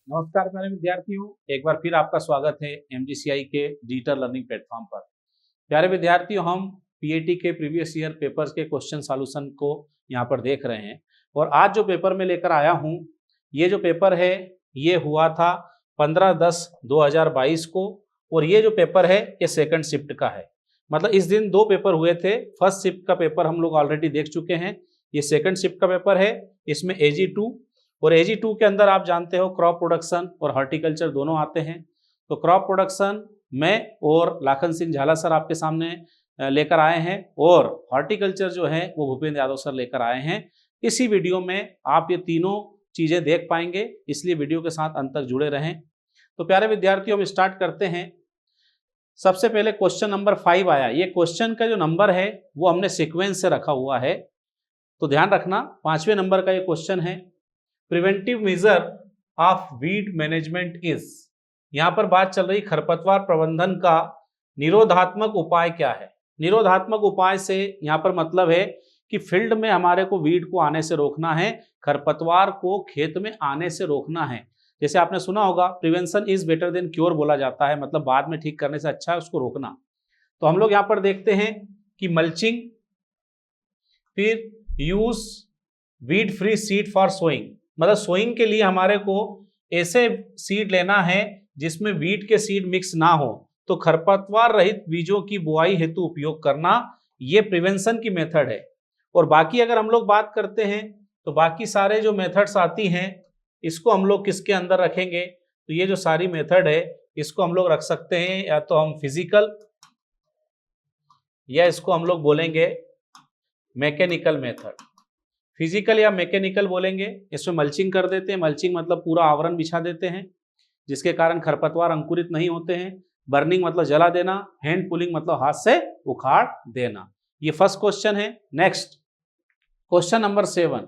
नमस्कार प्यारे विद्यार्थियों, एक बार फिर आपका स्वागत है एमजीसीआई के डिजिटल लर्निंग प्लेटफॉर्म पर। प्यारे विद्यार्थियों, हम पीएटी के प्रीवियस ईयर पेपर्स के क्वेश्चन सॉल्यूशन को यहाँ पर देख रहे हैं और आज जो पेपर में लेकर आया हूँ, ये जो पेपर है ये हुआ था 15/10/2022 को और ये जो पेपर है ये सेकंड शिफ्ट का है। मतलब इस दिन दो पेपर हुए थे। फर्स्ट शिफ्ट का पेपर हम लोग ऑलरेडी देख चुके हैं, ये सेकंड शिफ्ट का पेपर है। इसमें AG2 और AG2 के अंदर आप जानते हो क्रॉप प्रोडक्शन और हॉर्टिकल्चर दोनों आते हैं। तो क्रॉप प्रोडक्शन मैं और लाखन सिंह झाला सर आपके सामने लेकर आए हैं और हॉर्टिकल्चर जो है वो भूपेंद्र यादव सर लेकर आए हैं। इसी वीडियो में आप ये तीनों चीज़ें देख पाएंगे, इसलिए वीडियो के साथ अंत तक जुड़े रहें। तो प्यारे विद्यार्थियों, हम स्टार्ट करते हैं। सबसे पहले क्वेश्चन नंबर 5 आया। ये क्वेश्चन का जो नंबर है वो हमने सीक्वेंस से रखा हुआ है, तो ध्यान रखना 5वें नंबर का ये क्वेश्चन है। Preventive measure of weed management is, यहां पर बात चल रही खरपतवार प्रबंधन का निरोधात्मक उपाय क्या है। निरोधात्मक उपाय से यहां पर मतलब है कि फील्ड में हमारे को वीड को आने से रोकना है, खरपतवार को खेत में आने से रोकना है। जैसे आपने सुना होगा prevention is better than cure बोला जाता है, मतलब बाद में ठीक करने से अच्छा है उसको रोकना। तो हम लोग यहां पर देखते हैं कि मल्चिंग, फिर use weed free seed for sowing, मतलब सोइंग के लिए हमारे को ऐसे सीड लेना है जिसमें वीट के सीड मिक्स ना हो, तो खरपतवार रहित बीजों की बुआई हेतु उपयोग करना, ये प्रिवेंशन की मेथड है। और बाकी अगर हम लोग बात करते हैं तो बाकी सारे जो मेथड्स आती हैं इसको हम लोग किसके अंदर रखेंगे, तो ये जो सारी मेथड है इसको हम लोग रख सकते हैं या तो हम फिजिकल या इसको हम लोग बोलेंगे मैकेनिकल मेथड। फिजिकल या मैकेनिकल बोलेंगे, इसमें मल्चिंग कर देते हैं। मल्चिंग मतलब पूरा आवरण बिछा देते हैं जिसके कारण खरपतवार अंकुरित नहीं होते हैं। बर्निंग मतलब जला देना। हैंड पुलिंग मतलब हाथ से उखाड़ देना। ये फर्स्ट क्वेश्चन है। Next question number 7,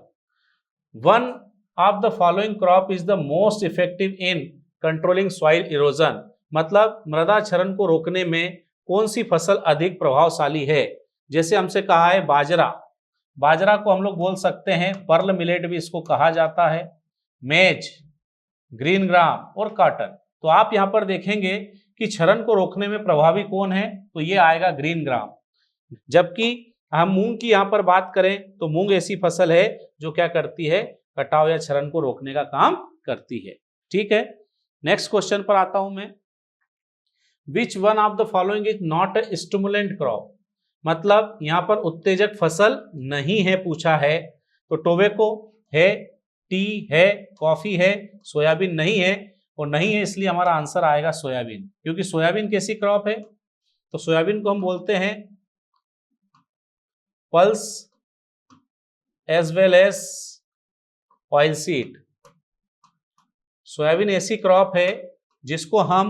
one of the following crop is the most effective in controlling soil erosion, मतलब मृदा क्षरण को रोकने में कौन सी फसल अधिक प्रभावशाली है। जैसे हमसे कहा है बाजरा, बाजरा को हम लोग बोल सकते हैं पर्ल मिलेट भी इसको कहा जाता है, मेज, ग्रीन ग्राम और कॉटन। तो आप यहां पर देखेंगे कि क्षरण को रोकने में प्रभावी कौन है, तो ये आएगा ग्रीन ग्राम। जबकि हम मूंग की यहां पर बात करें तो मूंग ऐसी फसल है जो क्या करती है, कटाव या क्षरण को रोकने का काम करती है। ठीक है, नेक्स्ट क्वेश्चन पर आता हूं मैं। Which one of the following is not A stimulant crop, मतलब यहां पर उत्तेजक फसल नहीं है पूछा है। तो टोबैको है, टी है, कॉफी है, सोयाबीन नहीं है। और नहीं है इसलिए हमारा आंसर आएगा सोयाबीन, क्योंकि सोयाबीन कैसी क्रॉप है, तो सोयाबीन को हम बोलते हैं pulse as well as oil seed. Soybean ऐसी क्रॉप है जिसको हम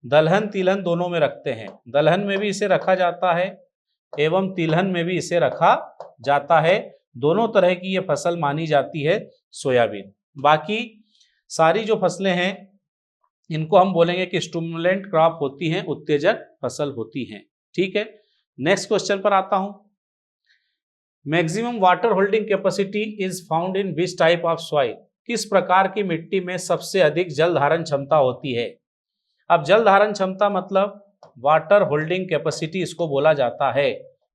दलहन तिलहन दोनों में रखते हैं। दलहन में भी इसे रखा जाता है एवं तिलहन में भी इसे रखा जाता है। दोनों तरह की ये फसल मानी जाती है सोयाबीन। बाकी सारी जो फसलें हैं इनको हम बोलेंगे कि स्टिमुलेंट क्रॉप होती हैं, उत्तेजक फसल होती हैं। ठीक है, नेक्स्ट क्वेश्चन पर आता हूं। Maximum water holding capacity is found in which type of soil, किस प्रकार की मिट्टी में सबसे अधिक जल धारण क्षमता होती है। अब जल धारण क्षमता मतलब वाटर होल्डिंग कैपेसिटी इसको बोला जाता है।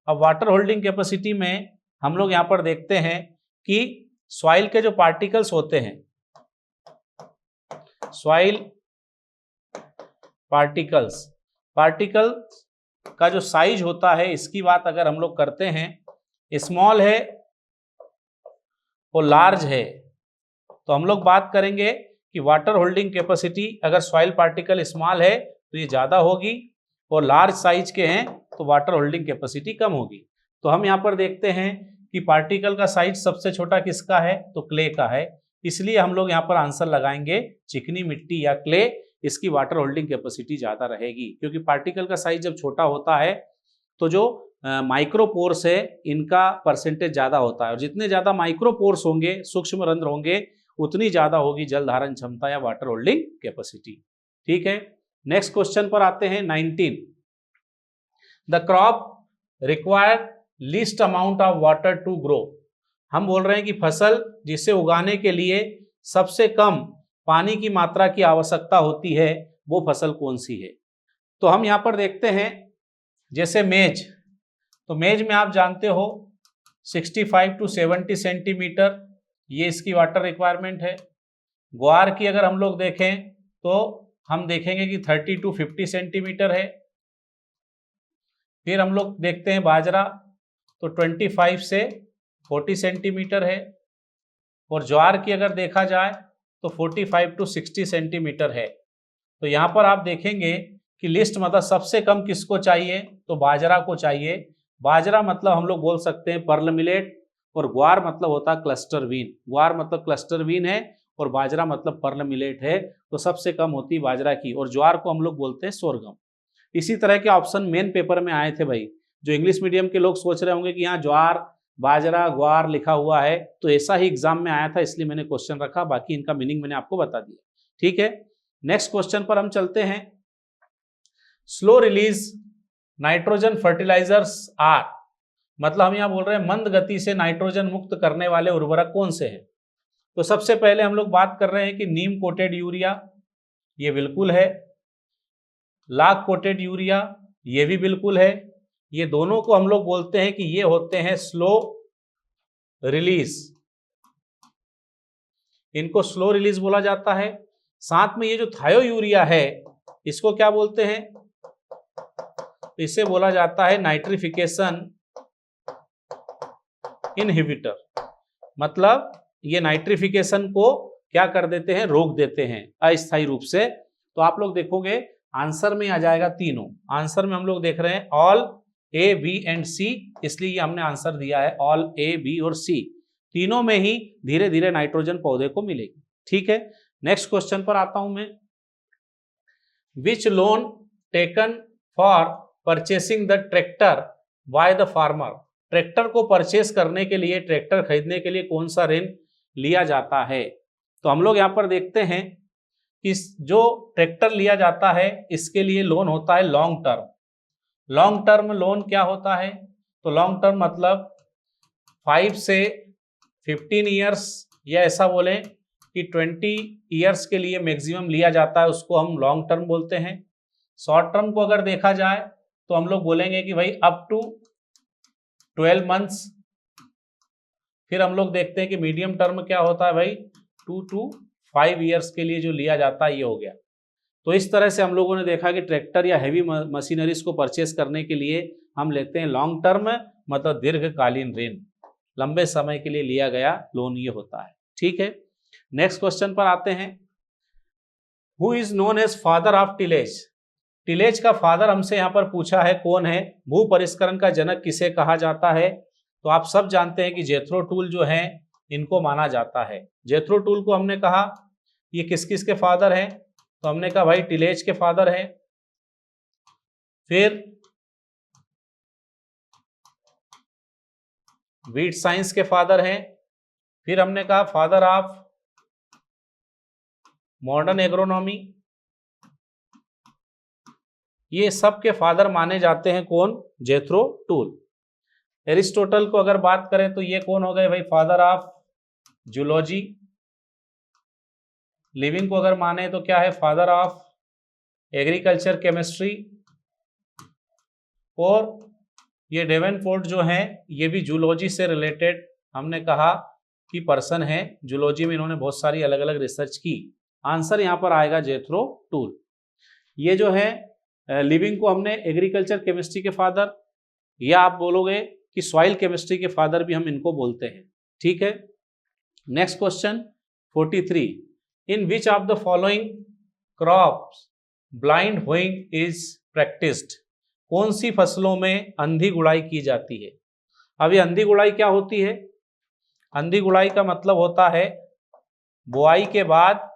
अब वाटर होल्डिंग कैपेसिटी में हम लोग यहां पर देखते हैं कि सॉइल के जो पार्टिकल्स होते हैं, सॉइल पार्टिकल का जो साइज होता है इसकी बात अगर हम लोग करते हैं, स्मॉल है और लार्ज है, तो हम लोग बात करेंगे कि वाटर होल्डिंग कैपेसिटी अगर सॉइल पार्टिकल स्मॉल है तो ये ज़्यादा होगी और लार्ज साइज के हैं तो वाटर होल्डिंग कैपेसिटी कम होगी। तो हम यहाँ पर देखते हैं कि पार्टिकल का साइज सबसे छोटा किसका है, तो क्ले का है। इसलिए हम लोग यहाँ पर आंसर लगाएंगे चिकनी मिट्टी या क्ले, इसकी वाटर होल्डिंग कैपेसिटी ज़्यादा रहेगी। क्योंकि पार्टिकल का साइज जब छोटा होता है तो जो माइक्रोपोर्स है इनका परसेंटेज ज़्यादा होता है और जितने ज़्यादा माइक्रोपोर्स होंगे, सूक्ष्म रंध्र होंगे, उतनी ज़्यादा होगी जल धारण क्षमता या वाटर होल्डिंग कैपेसिटी। ठीक है, नेक्स्ट क्वेश्चन पर आते हैं 19, the crop required least amount of water to grow. हम बोल रहे हैं कि फसल जिसे उगाने के लिए सबसे कम पानी की मात्रा की आवश्यकता होती है वो फसल कौन सी है। तो हम यहाँ पर देखते हैं जैसे मेज, तो मेज में आप जानते हो 65 to 70 सेंटीमीटर ये इसकी वाटर रिक्वायरमेंट है। ग्वार की अगर हम लोग देखें तो हम देखेंगे कि 30 to 50 सेंटीमीटर है। फिर हम लोग देखते हैं बाजरा, तो 25 से 40 सेंटीमीटर है। और ज्वार की अगर देखा जाए तो 45 to 60 सेंटीमीटर है। तो यहाँ पर आप देखेंगे कि लिस्ट मतलब सबसे कम किसको चाहिए, तो बाजरा को चाहिए। बाजरा मतलब हम लोग बोल सकते हैं पर्ल मिलेट, और ग्वार मतलब होता है क्लस्टर बीन। ग्वार मतलब क्लस्टर बीन है और बाजरा मतलब पर्ल मिलेट है, तो सबसे कम होती बाजरा की। और ज्वार को हम लोग बोलते हैं सोरगम। इसी तरह के ऑप्शन मेन पेपर में आए थे भाई। जो इंग्लिश मीडियम के लोग सोच रहे होंगे कि यहाँ ज्वार बाजरा ग्वार लिखा हुआ है, तो ऐसा ही एग्जाम में आया था, इसलिए मैंने क्वेश्चन रखा, बाकी इनका मीनिंग मैंने आपको बता दिया। ठीक है, नेक्स्ट क्वेश्चन पर हम चलते हैं। Slow release nitrogen fertilizers are, मतलब हम यहाँ बोल रहे हैं मंद गति से नाइट्रोजन मुक्त करने वाले उर्वरक कौन से हैं। तो सबसे पहले हम लोग बात कर रहे हैं कि नीम कोटेड यूरिया, ये बिल्कुल है। लाख कोटेड यूरिया, ये भी बिल्कुल है। ये दोनों को हम लोग बोलते हैं कि ये होते हैं स्लो रिलीज, इनको स्लो रिलीज बोला जाता है। साथ में ये जो थायो यूरिया है इसको क्या बोलते हैं, इसे बोला जाता है नाइट्रिफिकेशन इनहिबिटर। मतलब ये नाइट्रिफिकेशन को क्या कर देते हैं, रोक देते हैं अस्थायी रूप से। तो आप लोग देखोगे आंसर में आ जाएगा तीनों। आंसर में हम लोग देख रहे हैं ऑल ए बी एंड सी, इसलिए हमने आंसर दिया है ऑल ए बी और सी। तीनों में ही धीरे धीरे नाइट्रोजन पौधे को मिलेगी। ठीक है, नेक्स्ट क्वेश्चन पर आता हूं मैं। Which loan taken for purchasing the tractor by the farmer, tractor को परचेस करने के लिए, ट्रैक्टर खरीदने के लिए कौन सा ऋण लिया जाता है। तो हम लोग यहाँ पर देखते हैं कि जो ट्रैक्टर लिया जाता है इसके लिए लोन होता है long term. Long term loan क्या होता है, तो लॉन्ग टर्म मतलब 5 से 15 ईयर्स, या ऐसा बोले कि 20 ईयर्स के लिए मैक्सिमम लिया जाता है, उसको हम लॉन्ग टर्म बोलते हैं। शॉर्ट टर्म को अगर देखा जाए तो हम लोग बोलेंगे कि भाई अप टू 12 मंथ्स। फिर हम लोग देखते हैं कि मीडियम टर्म क्या होता है भाई, 2 to 5 ईयर्स के लिए जो लिया जाता है ये हो गया। तो इस तरह से हम लोगों ने देखा कि ट्रैक्टर या हैवी मशीनरीज को परचेस करने के लिए हम लेते हैं लॉन्ग टर्म, मतलब दीर्घकालीन ऋण, लंबे समय के लिए लिया गया लोन ये होता है। ठीक है, नेक्स्ट क्वेश्चन पर आते हैं। Who is known as father of tillage, tillage का फादर हमसे यहाँ पर पूछा है कौन है। भू परिष्करण का जनक किसे कहा जाता है, तो आप सब जानते हैं कि जेथरो टूल जो है इनको माना जाता है। जेथरो टूल को हमने कहा ये किस किस के फादर हैं, तो हमने कहा भाई टिलेज के फादर है। फिर वीट साइंस के फादर हैं। फिर हमने कहा फादर ऑफ मॉडर्न एग्रोनॉमी, ये सब के फादर माने जाते हैं कौन, जेथरो टूल। एरिस्टोटल को अगर बात करें तो ये कौन हो गए भाई, फादर ऑफ जूलॉजी। लिविंग को अगर माने तो क्या है, फादर ऑफ एग्रीकल्चर केमिस्ट्री। और ये डेवेनपोर्ट जो है ये भी जूलॉजी से रिलेटेड हमने कहा कि पर्सन है, जूलॉजी में इन्होंने बहुत सारी अलग अलग रिसर्च की। आंसर यहाँ पर आएगा जेथरो टूल। ये जो है लिविंग को हमने एग्रीकल्चर केमिस्ट्री के फादर, या आप बोलोगे कि सॉइल केमिस्ट्री के फादर भी हम इनको बोलते हैं। ठीक है, next question 43। In which of the following crops blind hoeing is practised, कौन सी फसलों में अंधी गुड़ाई की जाती है। अब ये अंधी गुड़ाई क्या होती है, अंधी गुड़ाई का मतलब होता है बुआई के बाद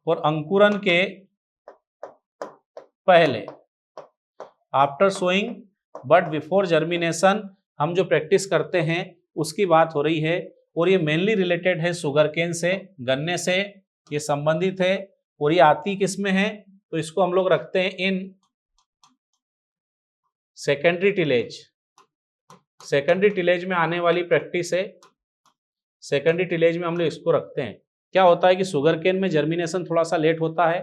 और अंकुरन के पहले, after sowing but before germination, हम जो प्रैक्टिस करते हैं उसकी बात हो रही है। और ये मेनली रिलेटेड है शुगर केन से, गन्ने से ये संबंधित है। और ये आती किस में है, तो इसको हम लोग रखते हैं in secondary tillage. Secondary tillage में आने वाली प्रैक्टिस है। सेकेंडरी टिलेज में हम लोग इसको रखते हैं। क्या होता है कि शुगर केन में जर्मिनेशन थोड़ा सा लेट होता है,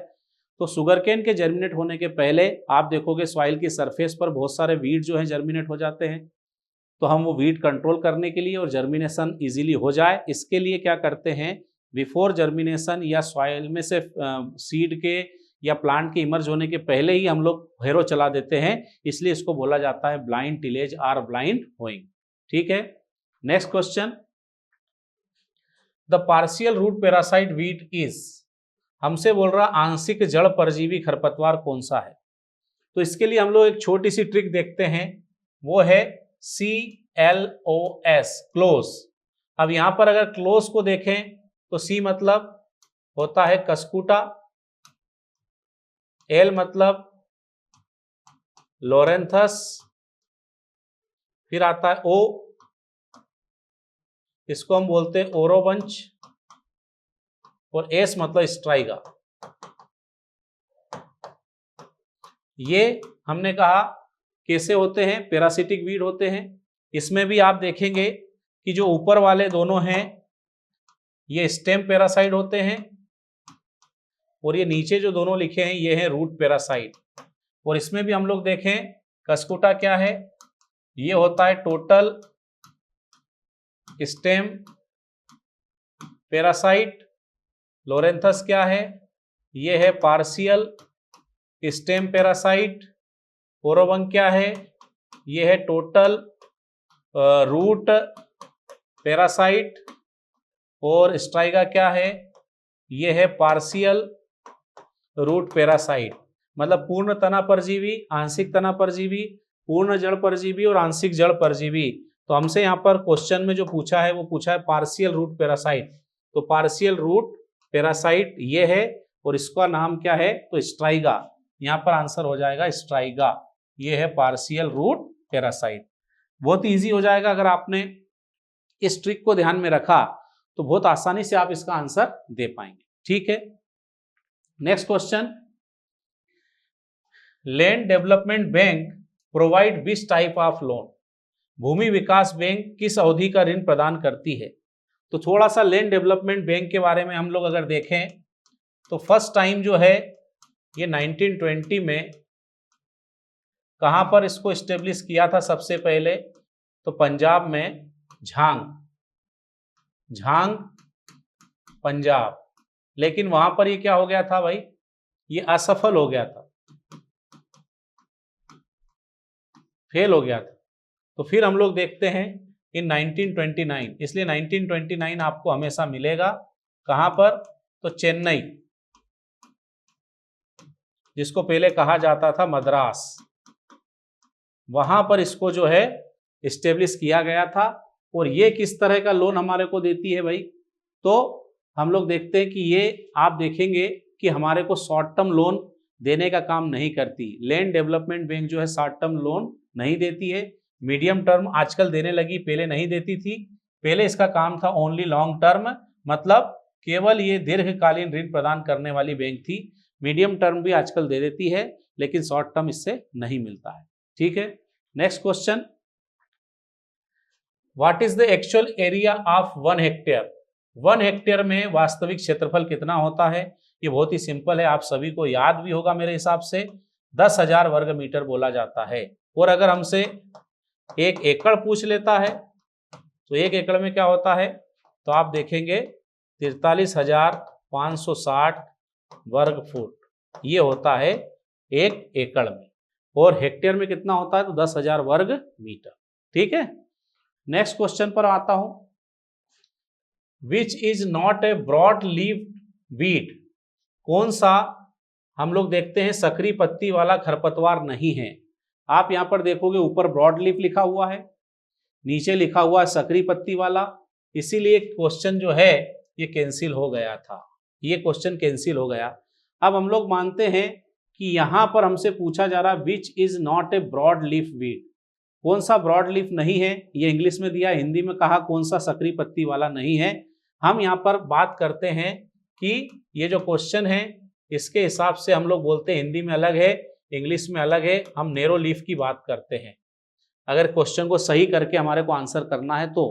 तो शुगर केन के जर्मिनेट होने के पहले आप देखोगे सॉइल की सरफेस पर बहुत सारे वीड जो है जर्मिनेट हो जाते हैं। तो हम वो वीड कंट्रोल करने के लिए और जर्मिनेशन इजीली हो जाए, इसके लिए क्या करते हैं, बिफोर जर्मिनेशन या सॉइल में से सीड के या प्लांट के इमर्ज होने के पहले ही हम लोग हेरो चला देते हैं, इसलिए इसको बोला जाता है ब्लाइंड टिलेज और ब्लाइंड होइंग। ठीक है, next question, the partial root parasite weed is, हमसे बोल रहा आंशिक जड़ परजीवी खरपतवार कौन सा है। तो इसके लिए हम लोग एक छोटी सी ट्रिक देखते हैं, वो है CLOS, क्लोज। अब यहां पर अगर क्लोज को देखें तो C मतलब होता है कस्कुटा, L मतलब लोरेंथस, फिर आता है O, इसको हम बोलते हैं ओरोबंच, और S मतलब स्ट्राइगा। ये हमने कहा कैसे होते हैं, पैरासिटिक वीड होते हैं। इसमें भी आप देखेंगे कि जो ऊपर वाले दोनों हैं ये स्टेम पैरासाइट होते हैं, और ये नीचे जो दोनों लिखे हैं ये हैं रूट पैरासाइट। और इसमें भी हम लोग देखें कस्कुटा क्या है, ये होता है टोटल स्टेम पैरासाइट। लोरेंथस क्या है, ये है पार्शियल स्टेम पैरासाइट। ओरोबंग क्या है, ये है टोटल रूट पैरासाइट। और स्ट्राइगा क्या है, ये है पार्शियल रूट पैरासाइट। मतलब पूर्ण तना परजीवी, आंशिक तना परजीवी, पूर्ण जड़ परजीवी और आंशिक जड़ परजीवी। तो हमसे यहाँ पर क्वेश्चन में जो पूछा है वो पूछा है पार्शियल रूट पैरासाइट। तो पार्शियल रूट पैरासाइट ये है, और इसका नाम क्या है, तो स्ट्राइगा। यहाँ पर आंसर हो जाएगा स्ट्राइगा, ये है पार्शियल रूट पैरासाइट। बहुत इजी हो जाएगा, अगर आपने इस ट्रिक को ध्यान में रखा तो बहुत आसानी से आप इसका आंसर दे पाएंगे। ठीक है, next question, land development bank provide which type of loan, भूमि विकास बैंक किस अवधि का ऋण प्रदान करती है। तो थोड़ा सा लैंड डेवलपमेंट बैंक के बारे में हम लोग अगर देखें तो फर्स्ट टाइम जो है ये 1920 में कहां पर इसको एस्टेब्लिश किया था सबसे पहले, तो पंजाब में, झांग पंजाब। लेकिन वहां पर ये क्या हो गया था भाई, ये असफल हो गया था, फेल हो गया था। तो फिर हम लोग देखते हैं इन 1929, इसलिए 1929 आपको हमेशा मिलेगा कहां पर, तो चेन्नई, जिसको पहले कहा जाता था मद्रास, वहां पर इसको जो है एस्टेब्लिश किया गया था। और ये किस तरह का लोन हमारे को देती है भाई, तो हम लोग देखते हैं कि ये आप देखेंगे कि हमारे को शॉर्ट टर्म लोन देने का काम नहीं करती। लैंड डेवलपमेंट बैंक जो है शॉर्ट टर्म लोन नहीं देती है, मीडियम टर्म आजकल देने लगी, पहले नहीं देती थी। पहले इसका काम था ओनली लॉन्ग टर्म, मतलब केवल ये दीर्घकालीन ऋण प्रदान करने वाली बैंक थी। मीडियम टर्म भी आजकल दे देती है, लेकिन शॉर्ट टर्म इससे नहीं मिलता है। ठीक है, next question, what is the actual area of 1 hectare, 1 hectare में वास्तविक क्षेत्रफल कितना होता है। ये बहुत ही सिंपल है, आप सभी को याद भी होगा मेरे हिसाब से, 10,000 वर्ग मीटर बोला जाता है। और अगर हमसे 1 एकड़ पूछ लेता है तो 1 एकड़ में क्या होता है, तो आप देखेंगे 43,560 वर्ग फुट, ये होता है 1 एकड़ में। और हेक्टेयर में कितना होता है, तो 10,000 वर्ग मीटर। ठीक है, नेक्स्ट क्वेश्चन पर आता हूं, which is not a broad leaf weed, कौन सा हम लोग देखते हैं सकरी पत्ती वाला खरपतवार नहीं है। आप यहां पर देखोगे ऊपर ब्रॉड लीफ लिखा हुआ है, नीचे लिखा हुआ है सकरी पत्ती वाला, इसीलिए क्वेश्चन जो है ये कैंसिल हो गया था, ये क्वेश्चन कैंसिल हो गया। अब हम लोग मानते हैं कि यहां पर हमसे पूछा जा रहा है which is not a broad leaf weed, कौन सा ब्रॉड लीफ नहीं है, ये इंग्लिश में दिया, हिंदी में कहा कौन सा सकरी पत्ती वाला नहीं है। हम यहाँ पर बात करते हैं कि ये जो क्वेश्चन है इसके हिसाब से हम लोग बोलते हैं, हिंदी में अलग है, इंग्लिश में अलग है, हम नैरो लीफ की बात करते हैं। अगर क्वेश्चन को सही करके हमारे को आंसर करना है तो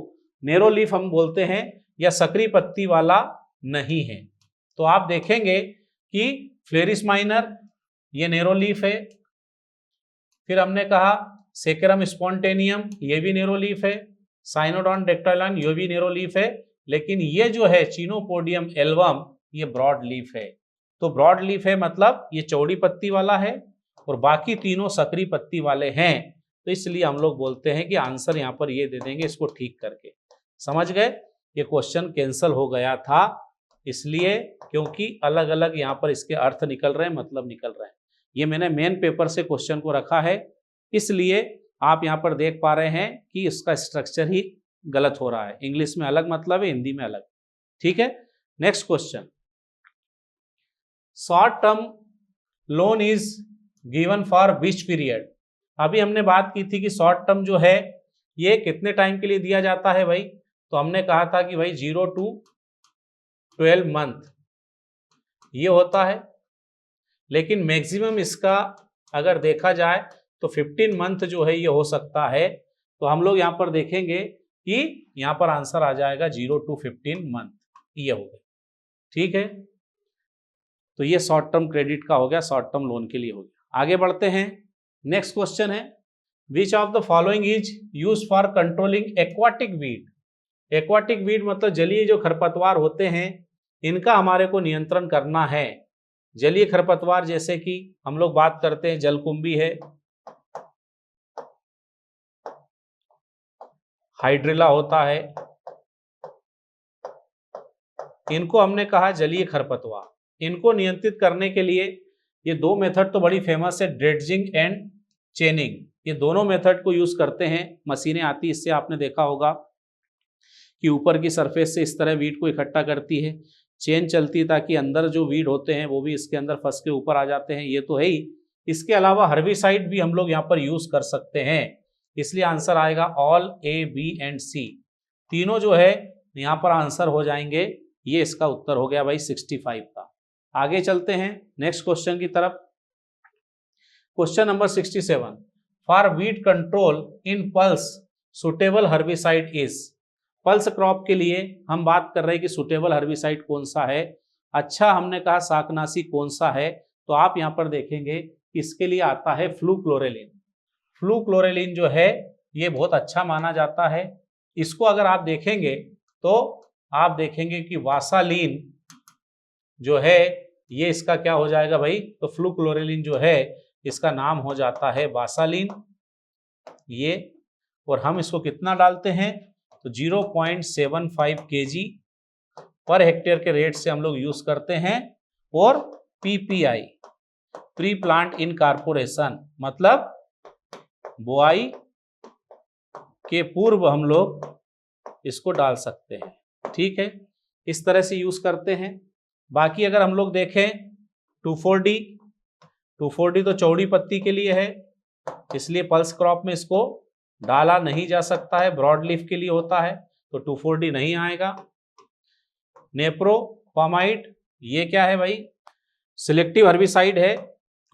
नैरो लीफ हम बोलते हैं या सकरी पत्ती वाला नहीं है। तो आप देखेंगे कि फ्लेरिस माइनर ये नैरो लीफ है, फिर हमने कहा सेकेरम स्पॉन्टेनियम ये भी नैरो लीफ है, साइनोडॉन डेक्टाइलॉन ये भी नैरो लीफ है, लेकिन ये जो है चिनोपोडियम एल्बम ये ब्रॉड लीफ है। तो ब्रॉड लीफ है मतलब ये चौड़ी पत्ती वाला है और बाकी तीनों सकरी पत्ती वाले हैं, तो इसलिए हम लोग बोलते हैं कि आंसर यहाँ पर ये दे देंगे इसको ठीक करके। समझ गए? ये क्वेश्चन कैंसिल हो गया था इसलिए क्योंकि अलग अलग यहाँ पर इसके अर्थ निकल रहे हैं, मतलब निकल रहे हैं। ये मैंने मेन पेपर से क्वेश्चन को रखा है, इसलिए आप यहाँ पर देख पा रहे हैं कि इसका स्ट्रक्चर ही गलत हो रहा है। इंग्लिश में अलग मतलब है, हिंदी में अलग। ठीक है, next question. Short term loan is given for which period. अभी हमने बात की थी कि शॉर्ट टर्म जो है ये कितने टाइम के लिए दिया जाता है भाई, तो हमने कहा था कि भाई 0 to 12 मंथ ये होता है, लेकिन मैक्सिमम इसका अगर देखा जाए तो 15 मंथ जो है ये हो सकता है। तो हम लोग यहाँ पर देखेंगे कि यहाँ पर आंसर आ जाएगा 0 to 15 मंथ, ये हो गया। ठीक है, तो ये शॉर्ट टर्म क्रेडिट का हो गया, शॉर्ट टर्म लोन के लिए हो गया। आगे बढ़ते हैं, नेक्स्ट क्वेश्चन है which of the following is use for controlling aquatic weed. Aquatic weed मतलब जलीय जो खरपतवार होते हैं इनका हमारे को नियंत्रण करना है। जलीय खरपतवार जैसे कि हम लोग बात करते हैं जलकुंभी है, हाइड्रिला होता है, इनको हमने कहा जलीय खरपतवार। इनको नियंत्रित करने के लिए ये दो मेथड तो बड़ी फेमस है, ड्रेडजिंग एंड चेनिंग। ये दोनों मेथड को यूज करते हैं, मशीनें आती, इससे आपने देखा होगा कि ऊपर की सरफेस से इस तरह वीड को इकट्ठा करती है, चेन चलती है ताकि अंदर जो वीड होते हैं वो भी इसके अंदर फंस के ऊपर आ जाते हैं, ये तो है ही। इसके अलावा हर्बिसाइड भी हम लोग यहाँ पर यूज कर सकते हैं, इसलिए आंसर आएगा ऑल ए बी एंड सी, तीनों जो है यहाँ पर आंसर हो जाएंगे। ये इसका उत्तर हो गया भाई 65 का। आगे चलते हैं नेक्स्ट क्वेश्चन की तरफ। Question number 67, for weed control in pulse suitable herbicide is. Pulse crop के लिए हम बात कर रहे हैं कि सुटेबल हर्बिसाइड कौन सा है। अच्छा, हमने कहा शाकनाशी कौन सा है, तो आप यहाँ पर देखेंगे इसके लिए आता है फ्लूक्लोरेलिन। फ्लूक्लोरेलिन जो है ये बहुत अच्छा माना जाता है। इसको अगर आप देखेंगे तो आप देखेंगे कि वासालिन जो है ये इसका क्या हो जाएगा भाई, तो फ्लूक्लोरेलिन जो है इसका नाम हो जाता है वासालिन ये। और हम इसको कितना डालते हैं, तो 0.75 kg पर हेक्टेयर के रेट से हम लोग यूज करते हैं। और PPI प्री प्लांट इनकॉर्पोरेशन मतलब बुआई के पूर्व हम लोग इसको डाल सकते हैं। ठीक है, इस तरह से यूज करते हैं। बाकी अगर हम लोग देखें 2,4-D तो चौड़ी पत्ती के लिए है, इसलिए पल्स क्रॉप में इसको डाला नहीं जा सकता है, ब्रॉड लीफ के लिए होता है, तो 2,4-D नहीं आएगा। नेप्रोपामाइड ये क्या है भाई, सिलेक्टिव हर्बिसाइड है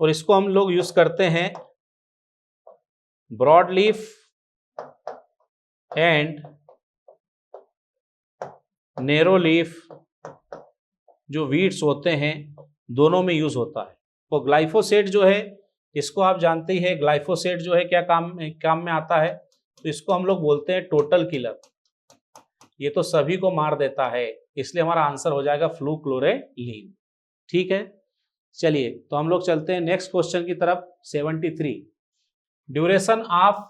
और इसको हम लोग यूज करते हैं broad leaf and narrow leaf जो वीड्स होते हैं दोनों में यूज होता है। और ग्लाइफोसेट जो है इसको आप जानते ही है, ग्लाइफोसेट जो है क्या काम में आता है, तो इसको हम लोग बोलते हैं टोटल किलर। ये तो सभी को मार देता है, इसलिए हमारा आंसर हो जाएगा फ्लूक्लोरेलिन। ठीक है, चलिए तो हम लोग चलते हैं नेक्स्ट क्वेश्चन की तरफ। 73, duration of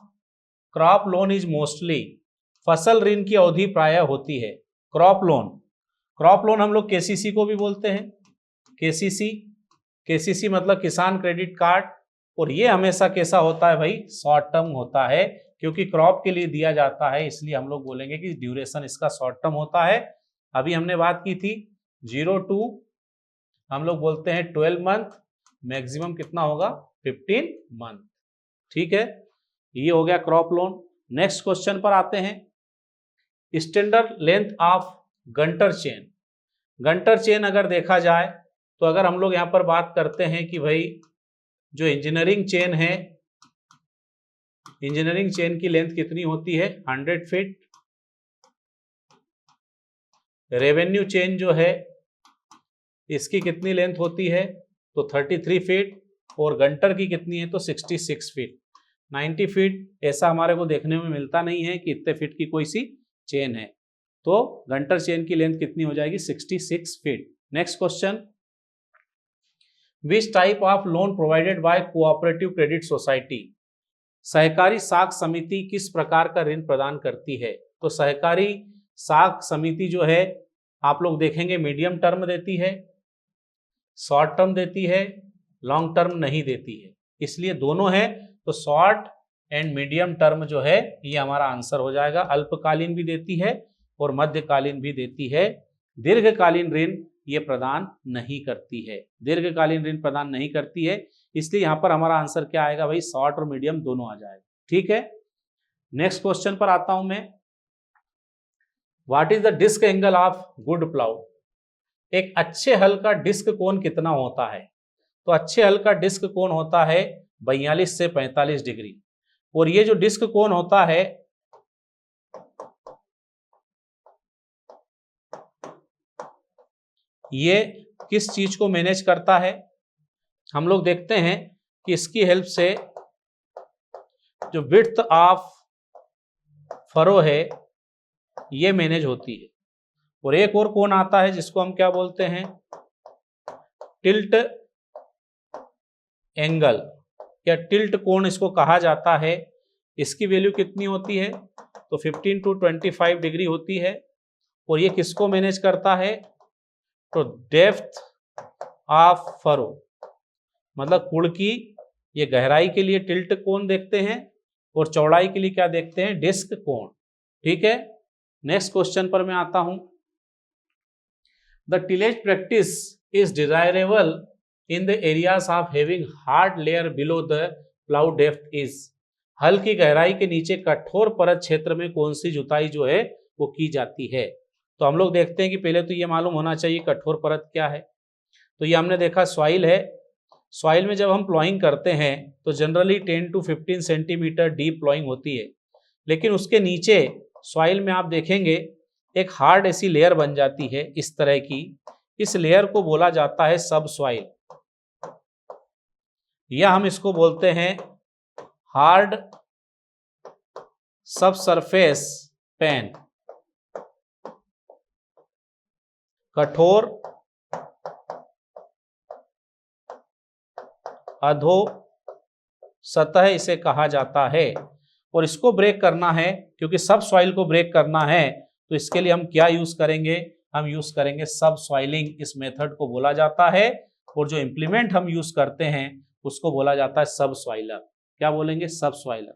crop loan is mostly. फसल ऋण की अवधि प्रायः होती है क्रॉप लोन हम लोग केसीसी को भी बोलते हैं, केसीसी मतलब किसान क्रेडिट कार्ड। और ये हमेशा कैसा होता है भाई, शॉर्ट टर्म होता है, क्योंकि क्रॉप के लिए दिया जाता है, इसलिए हम लोग बोलेंगे कि ड्यूरेशन इसका शॉर्ट टर्म होता है। अभी हमने बात की थी 0 to हम लोग बोलते हैं 12 मंथ, मैक्सिमम कितना होगा 15 मंथ। ठीक है, ये हो गया क्रॉप लोन। नेक्स्ट क्वेश्चन पर आते हैं, standard length of Günter chain. Günter chain अगर देखा जाए तो अगर हम लोग यहाँ पर बात करते हैं कि भाई जो इंजीनियरिंग चेन है इंजीनियरिंग चेन की लेंथ कितनी होती है 100 फीट। रेवेन्यू चेन जो है इसकी कितनी लेंथ होती है तो 33 फीट, और गंटर की कितनी है तो 66 फीट। 90 फीट ऐसा हमारे को देखने में मिलता नहीं है कि इतने फीट की कोई सी चेन है, तो गंटर चेन की लेंथ कितनी हो जाएगी 66 feet. Next question, which type of loan provided by cooperative credit society, सहकारी साख समिति किस प्रकार का ऋण प्रदान करती है। तो सहकारी साख समिति जो है आप लोग देखेंगे मीडियम टर्म देती है, शॉर्ट टर्म देती है, लॉन्ग टर्म नहीं देती है, इसलिए दोनों है तो शॉर्ट एंड मीडियम टर्म जो है ये हमारा आंसर हो जाएगा। अल्पकालीन भी देती है और मध्यकालीन भी देती है, दीर्घकालीन ऋण ये प्रदान नहीं करती है, दीर्घकालीन ऋण प्रदान नहीं करती है, इसलिए यहां पर हमारा आंसर क्या आएगा भाई, शॉर्ट और मीडियम दोनों आ जाएगा। ठीक है, नेक्स्ट क्वेश्चन पर आता हूं मैं। What is the disc angle of good plough, एक अच्छे हल का डिस्क कोण कितना होता है। तो अच्छे हल का डिस्क कोण होता है 42 से 45 डिग्री, और ये जो डिस्क कोण होता है ये किस चीज को मैनेज करता है, हम लोग देखते हैं कि इसकी हेल्प से जो विड्थ ऑफ फरो है ये मैनेज होती है। और एक और कोण आता है जिसको हम क्या बोलते हैं, टिल्ट एंगल या टिल्ट कोण इसको कहा जाता है। इसकी वैल्यू कितनी होती है तो 15 to 25 डिग्री होती है, और ये किसको मैनेज करता है तो डेप्थ ऑफ फरो, मतलब कुड़ की ये गहराई के लिए टिल्ट कोण देखते हैं और चौड़ाई के लिए क्या देखते हैं, डिस्क कोण। ठीक है, नेक्स्ट क्वेश्चन पर मैं आता हूं। The tillage practice is desirable in the areas of having hard layer below the plough depth is, हल की गहराई के नीचे कठोर परत क्षेत्र में कौन सी जुताई जो है वो की जाती है। तो हम लोग देखते हैं कि पहले तो ये मालूम होना चाहिए कठोर परत क्या है। तो ये हमने देखा सॉइल है, सॉइल में जब हम प्लॉइंग करते हैं तो generally 10 to 15 centimetre deep ploughing होती है, लेकिन उसके नीचे सॉइल में आप देखेंगे एक हार्ड ऐसी लेयर बन जाती है इस तरह की, इस लेयर को बोला जाता है सब सॉइल, या हम इसको बोलते हैं हार्ड सब सरफेस पेन, कठोर अधो सतह इसे कहा जाता है। और इसको ब्रेक करना है, क्योंकि सब सॉइल को ब्रेक करना है तो इसके लिए हम क्या यूज करेंगे, हम यूज करेंगे सब सॉइलिंग, इस मेथड को बोला जाता है। और जो इंप्लीमेंट हम यूज करते हैं उसको बोला जाता है सब सॉइलर। क्या बोलेंगे, सब सॉइलर।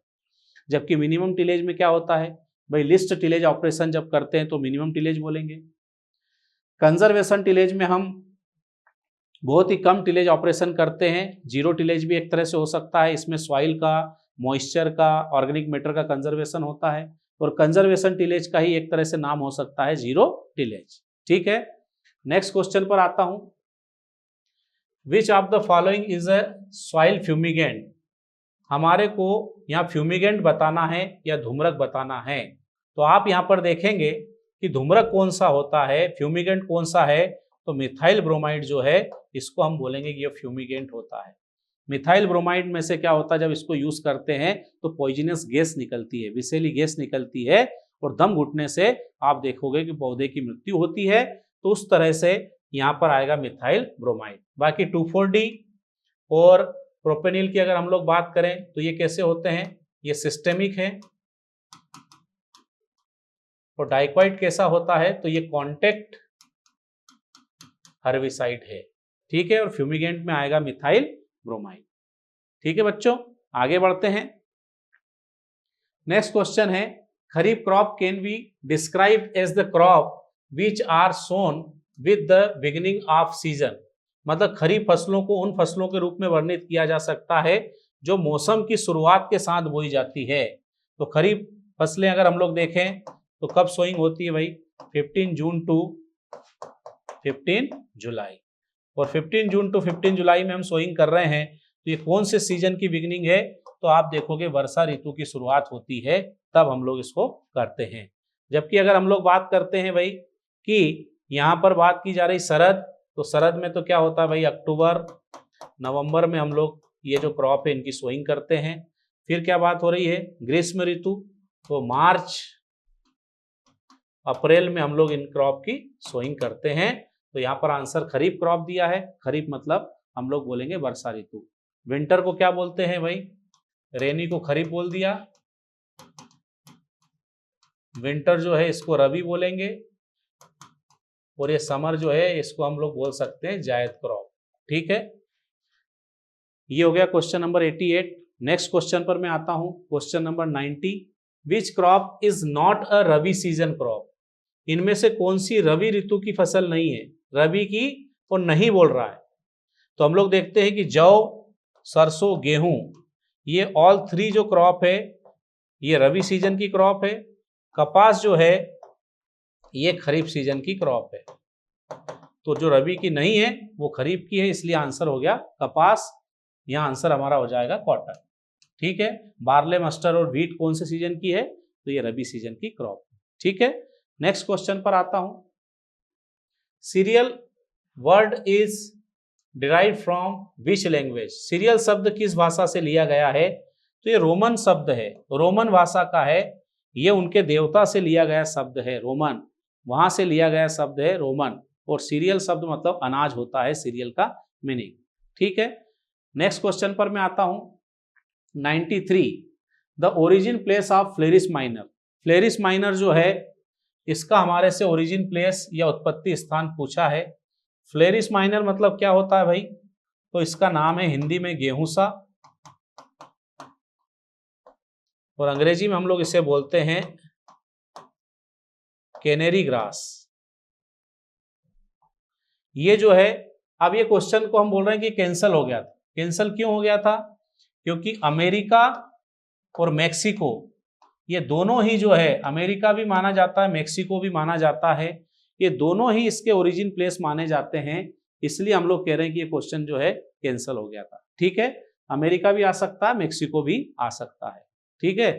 जबकि मिनिमम टिलेज में क्या होता है भाई, लिस्ट टिलेज ऑपरेशन जब करते हैं तो मिनिमम टिलेज बोलेंगे। कंजर्वेशन टिलेज में हम बहुत ही कम टिलेज ऑपरेशन करते हैं, जीरो टिलेज भी एक तरह से हो सकता है, इसमें सॉइल का, मॉइस्चर का, ऑर्गेनिक मैटर का कंजर्वेशन होता है, और कंजर्वेशन टिलेज का ही एक तरह से नाम हो सकता है जीरो टिलेज। ठीक है, नेक्स्ट क्वेश्चन पर आता हूं। Which of the following is a soil fumigant, हमारे को यहाँ फ्यूमिगेंट बताना है या धूम्रक बताना है। तो आप यहाँ पर देखेंगे कि धूम्रक कौन सा होता है, फ्यूमिगेंट कौन सा है, तो मिथाइल ब्रोमाइड जो है इसको हम बोलेंगे कि ये फ्यूमिगेंट होता है। मिथाइल ब्रोमाइड में से क्या होता है, जब इसको यूज करते हैं तो पॉइजनस गैस निकलती है, विषैली गैस निकलती है, और दम घुटने से आप देखोगे कि पौधे की मृत्यु होती है। तो उस तरह से यहाँ पर आएगा मिथाइल ब्रोमाइड। बाकी 2,4-D और प्रोपेनिल की अगर हम लोग बात करें तो ये कैसे होते हैं, ये सिस्टेमिक है। और डाइक्वाइट कैसा होता है, तो ये कॉन्टेक्ट हर्बिसाइड है। ठीक है, और फ्यूमिगेंट में आएगा मिथाइल ब्रोमाइड। ठीक है बच्चों, आगे बढ़ते हैं। नेक्स्ट क्वेश्चन है, kharif crop can be described as the crop which are sown with the beginning of season, मतलब खरीफ फसलों को उन फसलों के रूप में वर्णित किया जा सकता है जो मौसम की शुरुआत के साथ बोई जाती है। तो खरीफ फसलें अगर हम लोग देखें तो कब सोइंग होती है भाई, 15 जून टू 15 जुलाई। और 15 जून टू 15 जुलाई में हम सोइंग कर रहे हैं, तो ये कौन से सीजन की बिगिनिंग है, तो आप देखोगे वर्षा ऋतु की शुरुआत होती है, तब हम लोग इसको करते हैं। जबकि अगर हम लोग बात करते हैं भाई कि यहाँ पर बात की जा रही शरद, तो शरद में तो क्या होता है भाई, अक्टूबर नवंबर में हम लोग ये जो क्रॉप है इनकी सोइंग करते हैं। फिर क्या बात हो रही है, ग्रीष्म ऋतु, तो मार्च अप्रैल में हम लोग इन क्रॉप की सोइंग करते हैं। तो यहाँ पर आंसर खरीफ क्रॉप दिया है, खरीफ मतलब हम लोग बोलेंगे वर्षा ऋतु। विंटर को क्या बोलते हैं भाई, रेनी को खरीफ बोल दिया, विंटर जो है इसको रबी बोलेंगे, और ये समर जो है इसको हम लोग बोल सकते हैं जायद क्रॉप। ठीक है, ये हो गया क्वेश्चन नंबर 88। नेक्स्ट क्वेश्चन पर मैं आता हूं, question number 90। Which crop is not a rabi season crop? इनमें से कौन सी रबी ऋतु की फसल नहीं है, रबी की और नहीं बोल रहा है। तो हम लोग देखते हैं कि जौ, सरसों, गेहूं, ये ऑल थ्री जो क्रॉप है ये रबी सीजन की क्रॉप है। कपास जो है ये खरीफ सीजन की क्रॉप है। तो जो रबी की नहीं है वो खरीफ की है, इसलिए आंसर हो गया कपास। यहाँ आंसर हमारा हो जाएगा कॉटन। ठीक है, बार्ले, मस्टर्ड और व्हीट कौन से सीजन की है, तो ये रबी सीजन की क्रॉप। ठीक है, नेक्स्ट क्वेश्चन पर आता हूं। Serial word is derive from which language? Serial शब्द किस भाषा से लिया गया है? तो ये रोमन शब्द है, रोमन भाषा का है। ये उनके देवता से लिया गया शब्द है, रोमन, वहां से लिया गया शब्द है रोमन। और सीरियल शब्द मतलब अनाज होता है, सीरियल का मीनिंग। ठीक है, नेक्स्ट क्वेश्चन पर मैं आता हूं 93। The origin place of phalaris minor. Phalaris minor जो है इसका हमारे से ओरिजिन प्लेस या उत्पत्ति स्थान पूछा है। फ्लेरिस माइनर मतलब क्या होता है भाई, तो इसका नाम है हिंदी में गेहूंसा, और अंग्रेजी में हम लोग इसे बोलते हैं कैनेरी ग्रास। ये जो है, अब ये क्वेश्चन को हम बोल रहे हैं कि कैंसिल हो गया था। कैंसिल क्यों हो गया था? क्योंकि अमेरिका और मेक्सिको ये दोनों ही जो है, अमेरिका भी माना जाता है, मेक्सिको भी माना जाता है, ये दोनों ही इसके ओरिजिन प्लेस माने जाते हैं। इसलिए हम लोग कह रहे हैं कि ये क्वेश्चन जो है कैंसिल हो गया था। ठीक है, अमेरिका भी आ सकता है, मेक्सिको भी आ सकता है। ठीक है,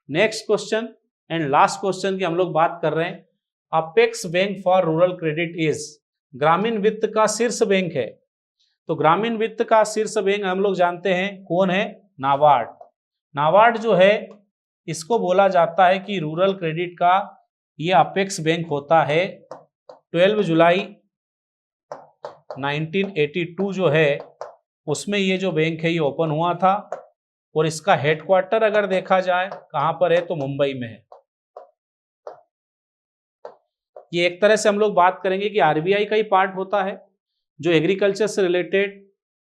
next question and last question की हम लोग बात कर रहे हैं। Apex bank for rural credit is, ग्रामीण वित्त का शीर्ष बैंक है। तो ग्रामीण वित्त का शीर्ष बैंक हम लोग जानते हैं कौन है, नाबार्ड। नाबार्ड जो है इसको बोला जाता है कि रूरल क्रेडिट का ये अपेक्स बैंक होता है। 12 जुलाई 1982 जो है उसमें ये जो बैंक है ये ओपन हुआ था, और इसका हेडक्वार्टर अगर देखा जाए कहां पर है, तो मुंबई में है। ये एक तरह से हम लोग बात करेंगे कि आरबीआई का ही पार्ट होता है, जो एग्रीकल्चर से रिलेटेड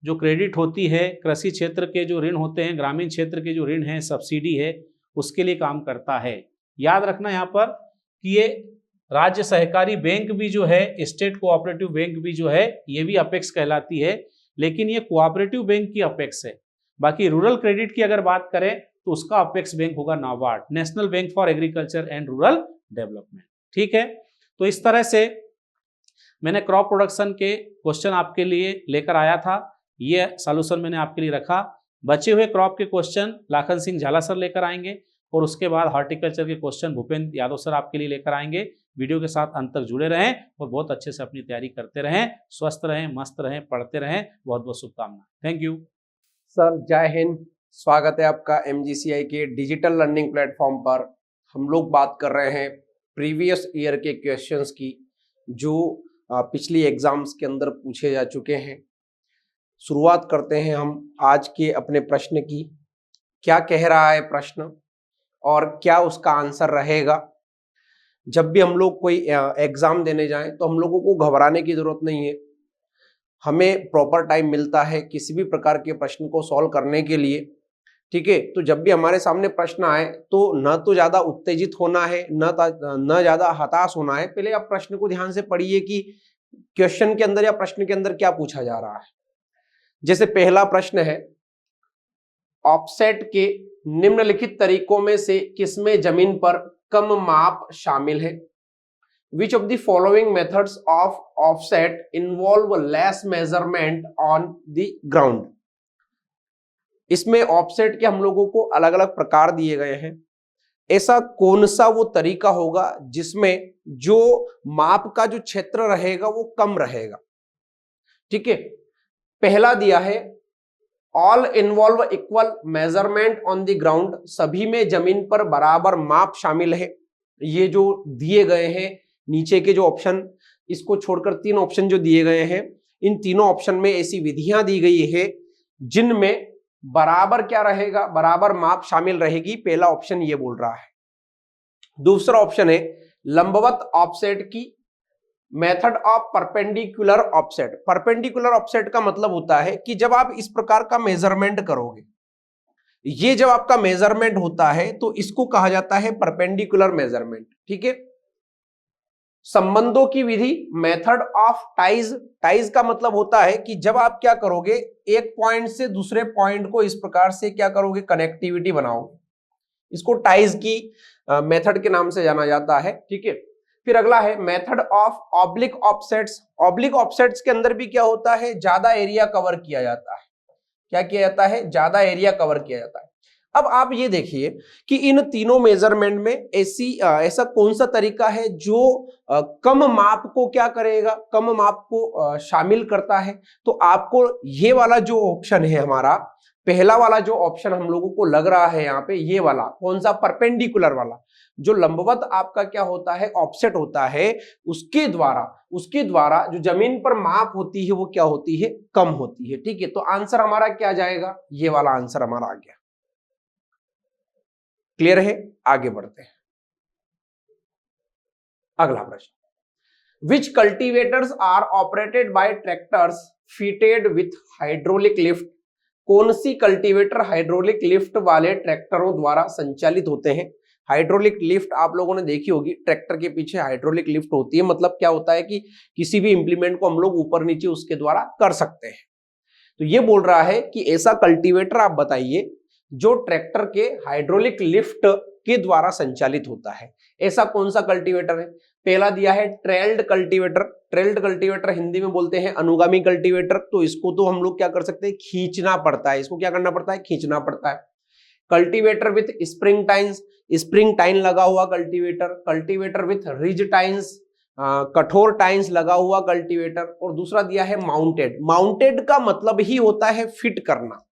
जो क्रेडिट होती है, कृषि क्षेत्र के जो ऋण होते हैं, ग्रामीण क्षेत्र के जो ऋण है, सब्सिडी है, उसके लिए काम करता है। याद रखना यहाँ पर कि ये राज्य सहकारी बैंक भी जो है, स्टेट कोऑपरेटिव बैंक भी जो है, ये भी अपेक्स कहलाती है, लेकिन ये कोऑपरेटिव बैंक की अपेक्स है। बाकी रूरल क्रेडिट की अगर बात करें तो उसका अपेक्स बैंक होगा NABARD, national bank for agriculture and rural development. ठीक है, तो इस तरह से मैंने क्रॉप प्रोडक्शन के क्वेश्चन आपके लिए लेकर आया था, ये सॉल्यूशन मैंने आपके लिए रखा। बचे हुए क्रॉप के क्वेश्चन लाखन सिंह झाला सर लेकर आएंगे, और उसके बाद हॉर्टिकल्चर के क्वेश्चन भूपेंद्र यादव सर आपके लिए लेकर आएंगे। वीडियो के साथ अंत तक जुड़े रहें और बहुत अच्छे से अपनी तैयारी करते रहें। स्वस्थ रहें, मस्त रहें, पढ़ते रहें। बहुत बहुत शुभकामनाएं। Thank you sir. जय हिंद, स्वागत है आपका MGCI के डिजिटल लर्निंग प्लेटफॉर्म पर। हम लोग बात कर रहे हैं प्रीवियस ईयर के क्वेश्चंस की, जो पिछली एग्जाम्स के अंदर पूछे जा चुके हैं। शुरुआत करते हैं हम आज के अपने प्रश्न की। क्या कह रहा है प्रश्न और क्या उसका आंसर रहेगा। जब भी हम लोग कोई एग्जाम देने जाएं तो हम लोगों को घबराने की जरूरत नहीं है। हमें प्रॉपर टाइम मिलता है किसी भी प्रकार के प्रश्न को सॉल्व करने के लिए। ठीक है, तो जब भी हमारे सामने प्रश्न आए तो न तो ज्यादा उत्तेजित होना है, न ज्यादा हताश होना है। पहले आप प्रश्न को ध्यान से पढ़िए कि क्वेश्चन के अंदर या प्रश्न के अंदर क्या पूछा जा रहा है। जैसे पहला प्रश्न है, ऑफसेट के निम्नलिखित तरीकों में से किसमें जमीन पर कम माप शामिल है। Which of the following methods of offset involve less measurement on the ground? इसमें ऑफसेट के हम लोगों को अलग अलग प्रकार दिए गए हैं। ऐसा कौन सा वो तरीका होगा जिसमें जो माप का जो क्षेत्र रहेगा वो कम रहेगा? ठीक है, पहला दिया है all involve equal measurement on the ground, सभी में जमीन पर बराबर माप शामिल है। ये जो दिए गए हैं नीचे के जो ऑप्शन, इसको छोड़कर 3 ऑप्शन जो दिए गए हैं, इन तीनों ऑप्शन में ऐसी विधियां दी गई है जिनमें बराबर क्या रहेगा, बराबर माप शामिल रहेगी। पहला ऑप्शन ये बोल रहा है। दूसरा ऑप्शन है लंबवत ऑफसेट की method of perpendicular offset. Perpendicular offset का मतलब होता है कि जब आप इस प्रकार का मेजरमेंट करोगे, ये जब आपका मेजरमेंट होता है तो इसको कहा जाता है परपेंडिकुलर मेजरमेंट। ठीक है, संबंधों की विधि मेथड ऑफ टाइज। टाइज का मतलब होता है कि जब आप क्या करोगे, एक पॉइंट से दूसरे पॉइंट को इस प्रकार से क्या करोगे, कनेक्टिविटी बनाओगे, इसको टाइज की मेथड के नाम से जाना जाता है। ठीक है, फिर अगला है method of oblique offsets. Oblique offsets के अंदर भी क्या होता है, ज्यादा एरिया कवर किया जाता है। क्या किया जाता है, ज्यादा एरिया कवर किया जाता है। अब आप ये देखिए कि इन तीनों मेजरमेंट में ऐसा कौन सा तरीका है जो कम माप को क्या करेगा, कम माप को शामिल करता है। तो आपको ये वाला जो ऑप्शन है हमारा, पहला वाला जो ऑप्शन हम लोगों को लग रहा है यहाँ पे, ये वाला कौन सा, परपेंडिकुलर वाला, जो लंबवत आपका क्या होता है, ऑफसेट होता है, उसके द्वारा जो जमीन पर माप होती है वो क्या होती है, कम होती है। ठीक है, तो आंसर हमारा क्या जाएगा, ये वाला आंसर हमारा आ गया। क्लियर है, आगे बढ़ते हैं। अगला प्रश्न, which cultivators are operated by tractors fitted with hydraulic lift. कौन सी कल्टीवेटर हाइड्रोलिक लिफ्ट वाले ट्रैक्टरों द्वारा संचालित होते हैं। हाइड्रोलिक लिफ्ट आप लोगों ने देखी होगी, ट्रैक्टर के पीछे हाइड्रोलिक लिफ्ट होती है। मतलब क्या होता है कि किसी भी इंप्लीमेंट को हम लोग ऊपर नीचे उसके द्वारा कर सकते हैं। तो ये बोल रहा है कि ऐसा कल्टीवेटर आप बताइए जो ट्रैक्टर के हाइड्रोलिक लिफ्ट के द्वारा संचालित होता है। ऐसा कौन सा कल्टीवेटर है। पहला दिया है trailed cultivator. Trailed cultivator Hindi में बोलते हैं अनुगामी कल्टीवेटर। तो इसको तो हम लोग क्या कर सकते हैं, खींचना पड़ता है। इसको क्या करना पड़ता है, खींचना पड़ता है। Cultivator with spring tines, spring टाइन लगा हुआ cultivator. Cultivator with ridge tines, कठोर टाइन्स लगा हुआ कल्टीवेटर। और दूसरा दिया है माउंटेड। माउंटेड का मतलब ही होता है फिट करना।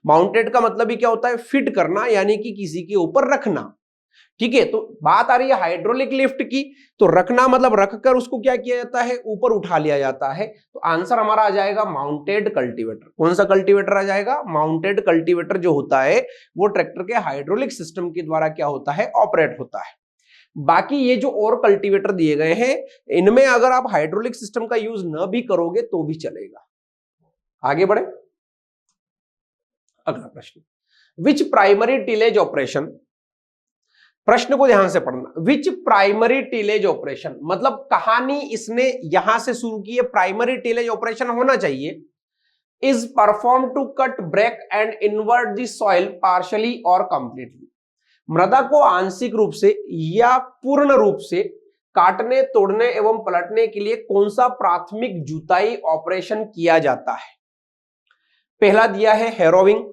माउंटेड का मतलब ही क्या होता है, फिट करना, यानी कि किसी के ऊपर रखना। ठीक है, तो बात आ रही है हाइड्रोलिक लिफ्ट की, तो रखना मतलब रखकर उसको क्या किया जाता है, ऊपर उठा लिया जाता है। तो आंसर हमारा आ जाएगा माउंटेड कल्टीवेटर। कौन सा कल्टीवेटर आ जाएगा, माउंटेड कल्टीवेटर जो होता है वो ट्रैक्टर के हाइड्रोलिक सिस्टम के द्वारा क्या होता है, ऑपरेट होता है। बाकी ये जो और कल्टीवेटर दिए गए हैं, इनमें अगर आप हाइड्रोलिक सिस्टम का यूज न भी करोगे तो भी चलेगा। आगे बढ़े, अगला प्रश्न, विच प्राइमरी टिलेज ऑपरेशन। प्रश्न को ध्यान से पढ़ना। विच प्राइमरी टिलेज ऑपरेशन मतलब कहानी इसने यहां से शुरू की है, प्राइमरी टिलेज ऑपरेशन होना चाहिए। Is perform to cut, break and invert the soil partly और कंप्लीटली। मृदा को आंशिक रूप से या पूर्ण रूप से काटने, तोड़ने एवं पलटने के लिए कौन सा प्राथमिक जुताई ऑपरेशन किया जाता है। पहला दिया है हैरोइंग,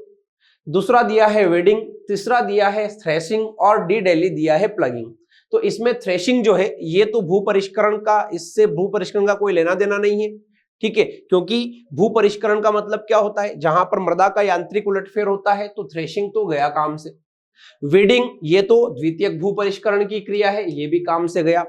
दूसरा दिया है वेडिंग, तीसरा दिया है थ्रेशिंग और डी डेली दिया है प्लगिंग। तो इसमें थ्रेशिंग जो है ये तो भू परिष्करण का, इससे भू परिष्करण का कोई लेना देना नहीं है। ठीक है, क्योंकि भू परिष्करण का मतलब क्या होता है, जहां पर मृदा का यांत्रिक उलटफेर होता है। तो थ्रेशिंग तो गया काम से। वेडिंग ये तो द्वितीयक भू परिष्करण की क्रिया है, ये भी काम से गया।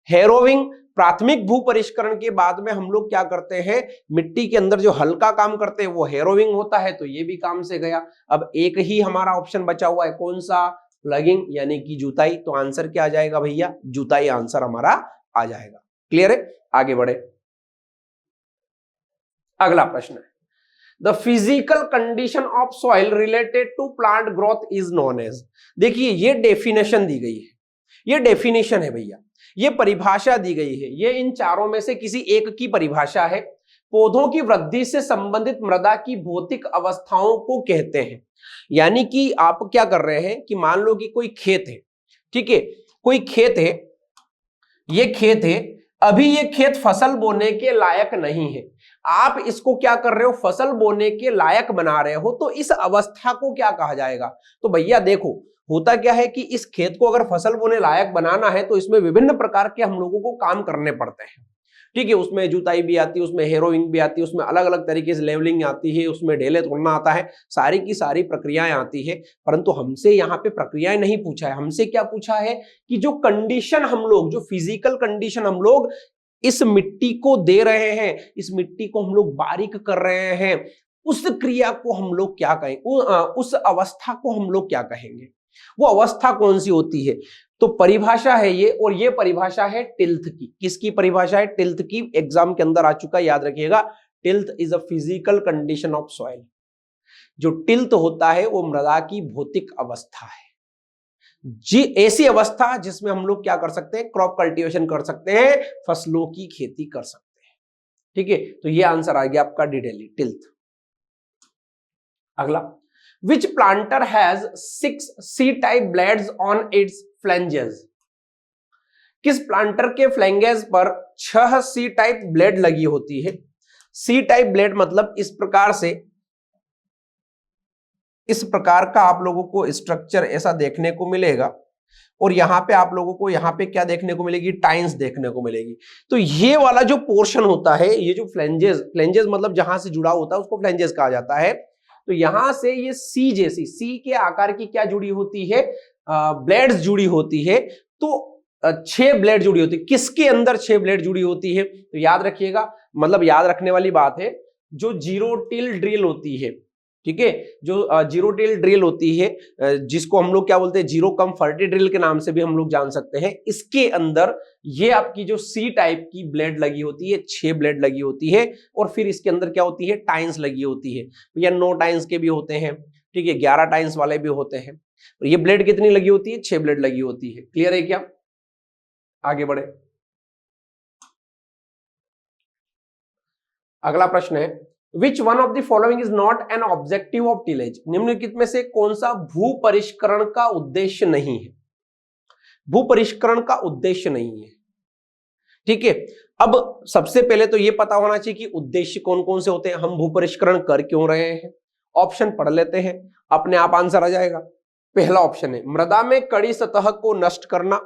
हैरोइंग प्राथमिक भू परिष्करण के बाद में हम लोग क्या करते हैं, मिट्टी के अंदर जो हल्का काम करते हैं वो हैरोइंग होता है, तो ये भी काम से गया। अब एक ही हमारा ऑप्शन बचा हुआ है, कौन सा, प्लगिंग यानी कि जुताई। तो आंसर क्या आ जाएगा भैया, जुताई आंसर हमारा आ जाएगा। क्लियर है, आगे बढ़े। अगला प्रश्न है, the physical condition of soil related to plant growth is known as. देखिए ये डेफिनेशन दी गई है, ये डेफिनेशन है भैया, ये परिभाषा दी गई है। ये इन चारों में से किसी एक की परिभाषा है। पौधों की वृद्धि से संबंधित मृदा की भौतिक अवस्थाओं को कहते हैं। यानी कि आप क्या कर रहे हैं कि मान लो कि कोई खेत है, ठीक है, कोई खेत है, ये खेत है, अभी ये खेत फसल बोने के लायक नहीं है, आप इसको क्या कर रहे हो, फसल बोने के लायक बना रहे हो, तो इस अवस्था को क्या कहा जाएगा। तो भैया देखो होता क्या है कि इस खेत को अगर फसल बोने लायक बनाना है तो इसमें विभिन्न प्रकार के हम लोगों को काम करने पड़ते हैं, ठीक है। उसमें जुताई भी आती है, उसमें हेरोइंग भी आती है, उसमें अलग अलग तरीके से लेवलिंग आती है, उसमें ढेले तोड़ना आता है, सारी की सारी प्रक्रियाएं आती है। परंतु हमसे यहाँ पे प्रक्रियाएं नहीं पूछा है, हमसे क्या पूछा है कि जो कंडीशन हम लोग, जो फिजिकल कंडीशन हम लोग इस मिट्टी को दे रहे हैं, इस मिट्टी को हम लोग बारीक कर रहे हैं, उस क्रिया को हम लोग क्या कहेंगे, उस अवस्था को हम लोग क्या कहेंगे, वो अवस्था कौन सी होती है। तो परिभाषा है ये, और ये परिभाषा है टिल्थ की। किसकी परिभाषा है, टिल्थ की। एग्जाम के अंदर आ चुका, याद रखिएगा। Tilth is a physical condition of soil. जो टिल्थ होता है वो मृदा की भौतिक अवस्था है, जी ऐसी अवस्था जिसमें हम लोग क्या कर सकते हैं, क्रॉप कल्टीवेशन कर सकते हैं, फसलों की खेती कर सकते हैं, ठीक है। तो ये आंसर आ गया आपका डिटेली, टिल्थ। अगला, which planter has 6 C-type blades on its flanges? किस प्लांटर के फ्लैंगेज पर 6 C-type ब्लेड लगी होती है। C-type ब्लेड मतलब इस प्रकार से, इस प्रकार का आप लोगों को स्ट्रक्चर ऐसा देखने को मिलेगा, और यहां पे आप लोगों को यहां पे क्या देखने को मिलेगी, टाइन्स देखने को मिलेगी। तो ये वाला जो पोर्शन होता है, ये जो फ्लैंजेस, फ्लैंजेस मतलब जहां से जुड़ा होता है उसको फ्लैंजेस कहा जाता है। तो यहां से ये सी जैसी, सी के आकार की क्या जुड़ी होती है, ब्लेड्स जुड़ी होती है। तो 6 ब्लेड जुड़ी होती है। किसके अंदर 6 ब्लेड जुड़ी होती है, तो याद रखिएगा, मतलब याद रखने वाली बात है, जो जीरो टिल ड्रिल होती है, ठीक है, जो जीरो टिल ड्रिल होती है, जिसको हम लोग क्या बोलते हैं, जीरो कम फर्टी ड्रिल के नाम से भी हम लोग जान सकते हैं, इसके अंदर ये आपकी जो सी टाइप की ब्लेड लगी होती है, 6 ब्लेड लगी होती है, और फिर इसके अंदर क्या होती है, टाइन्स लगी होती है, या 9 टाइन्स के भी होते हैं, ठीक है, 11 टाइन्स वाले भी होते हैं। और ये ब्लेड कितनी लगी होती है, 6 ब्लेड लगी होती है। क्लियर है क्या, आगे बढ़े। अगला प्रश्न है, Which one of the following is not an objective of tillage? निम्नलिखित में से कौन सा भू परिष्करण का उद्देश्य नहीं है। भू परिष्करण का उद्देश्य नहीं है, ठीक है। अब सबसे पहले तो ये पता होना चाहिए कि उद्देश्य कौन कौन से होते हैं, हम भू परिष्करण कर क्यों रहे हैं। ऑप्शन पढ़ लेते हैं, अपने आप आंसर आ जाएगा। पहला ऑप्शन है मृदा में कड़ी सतह को नष्ट करना,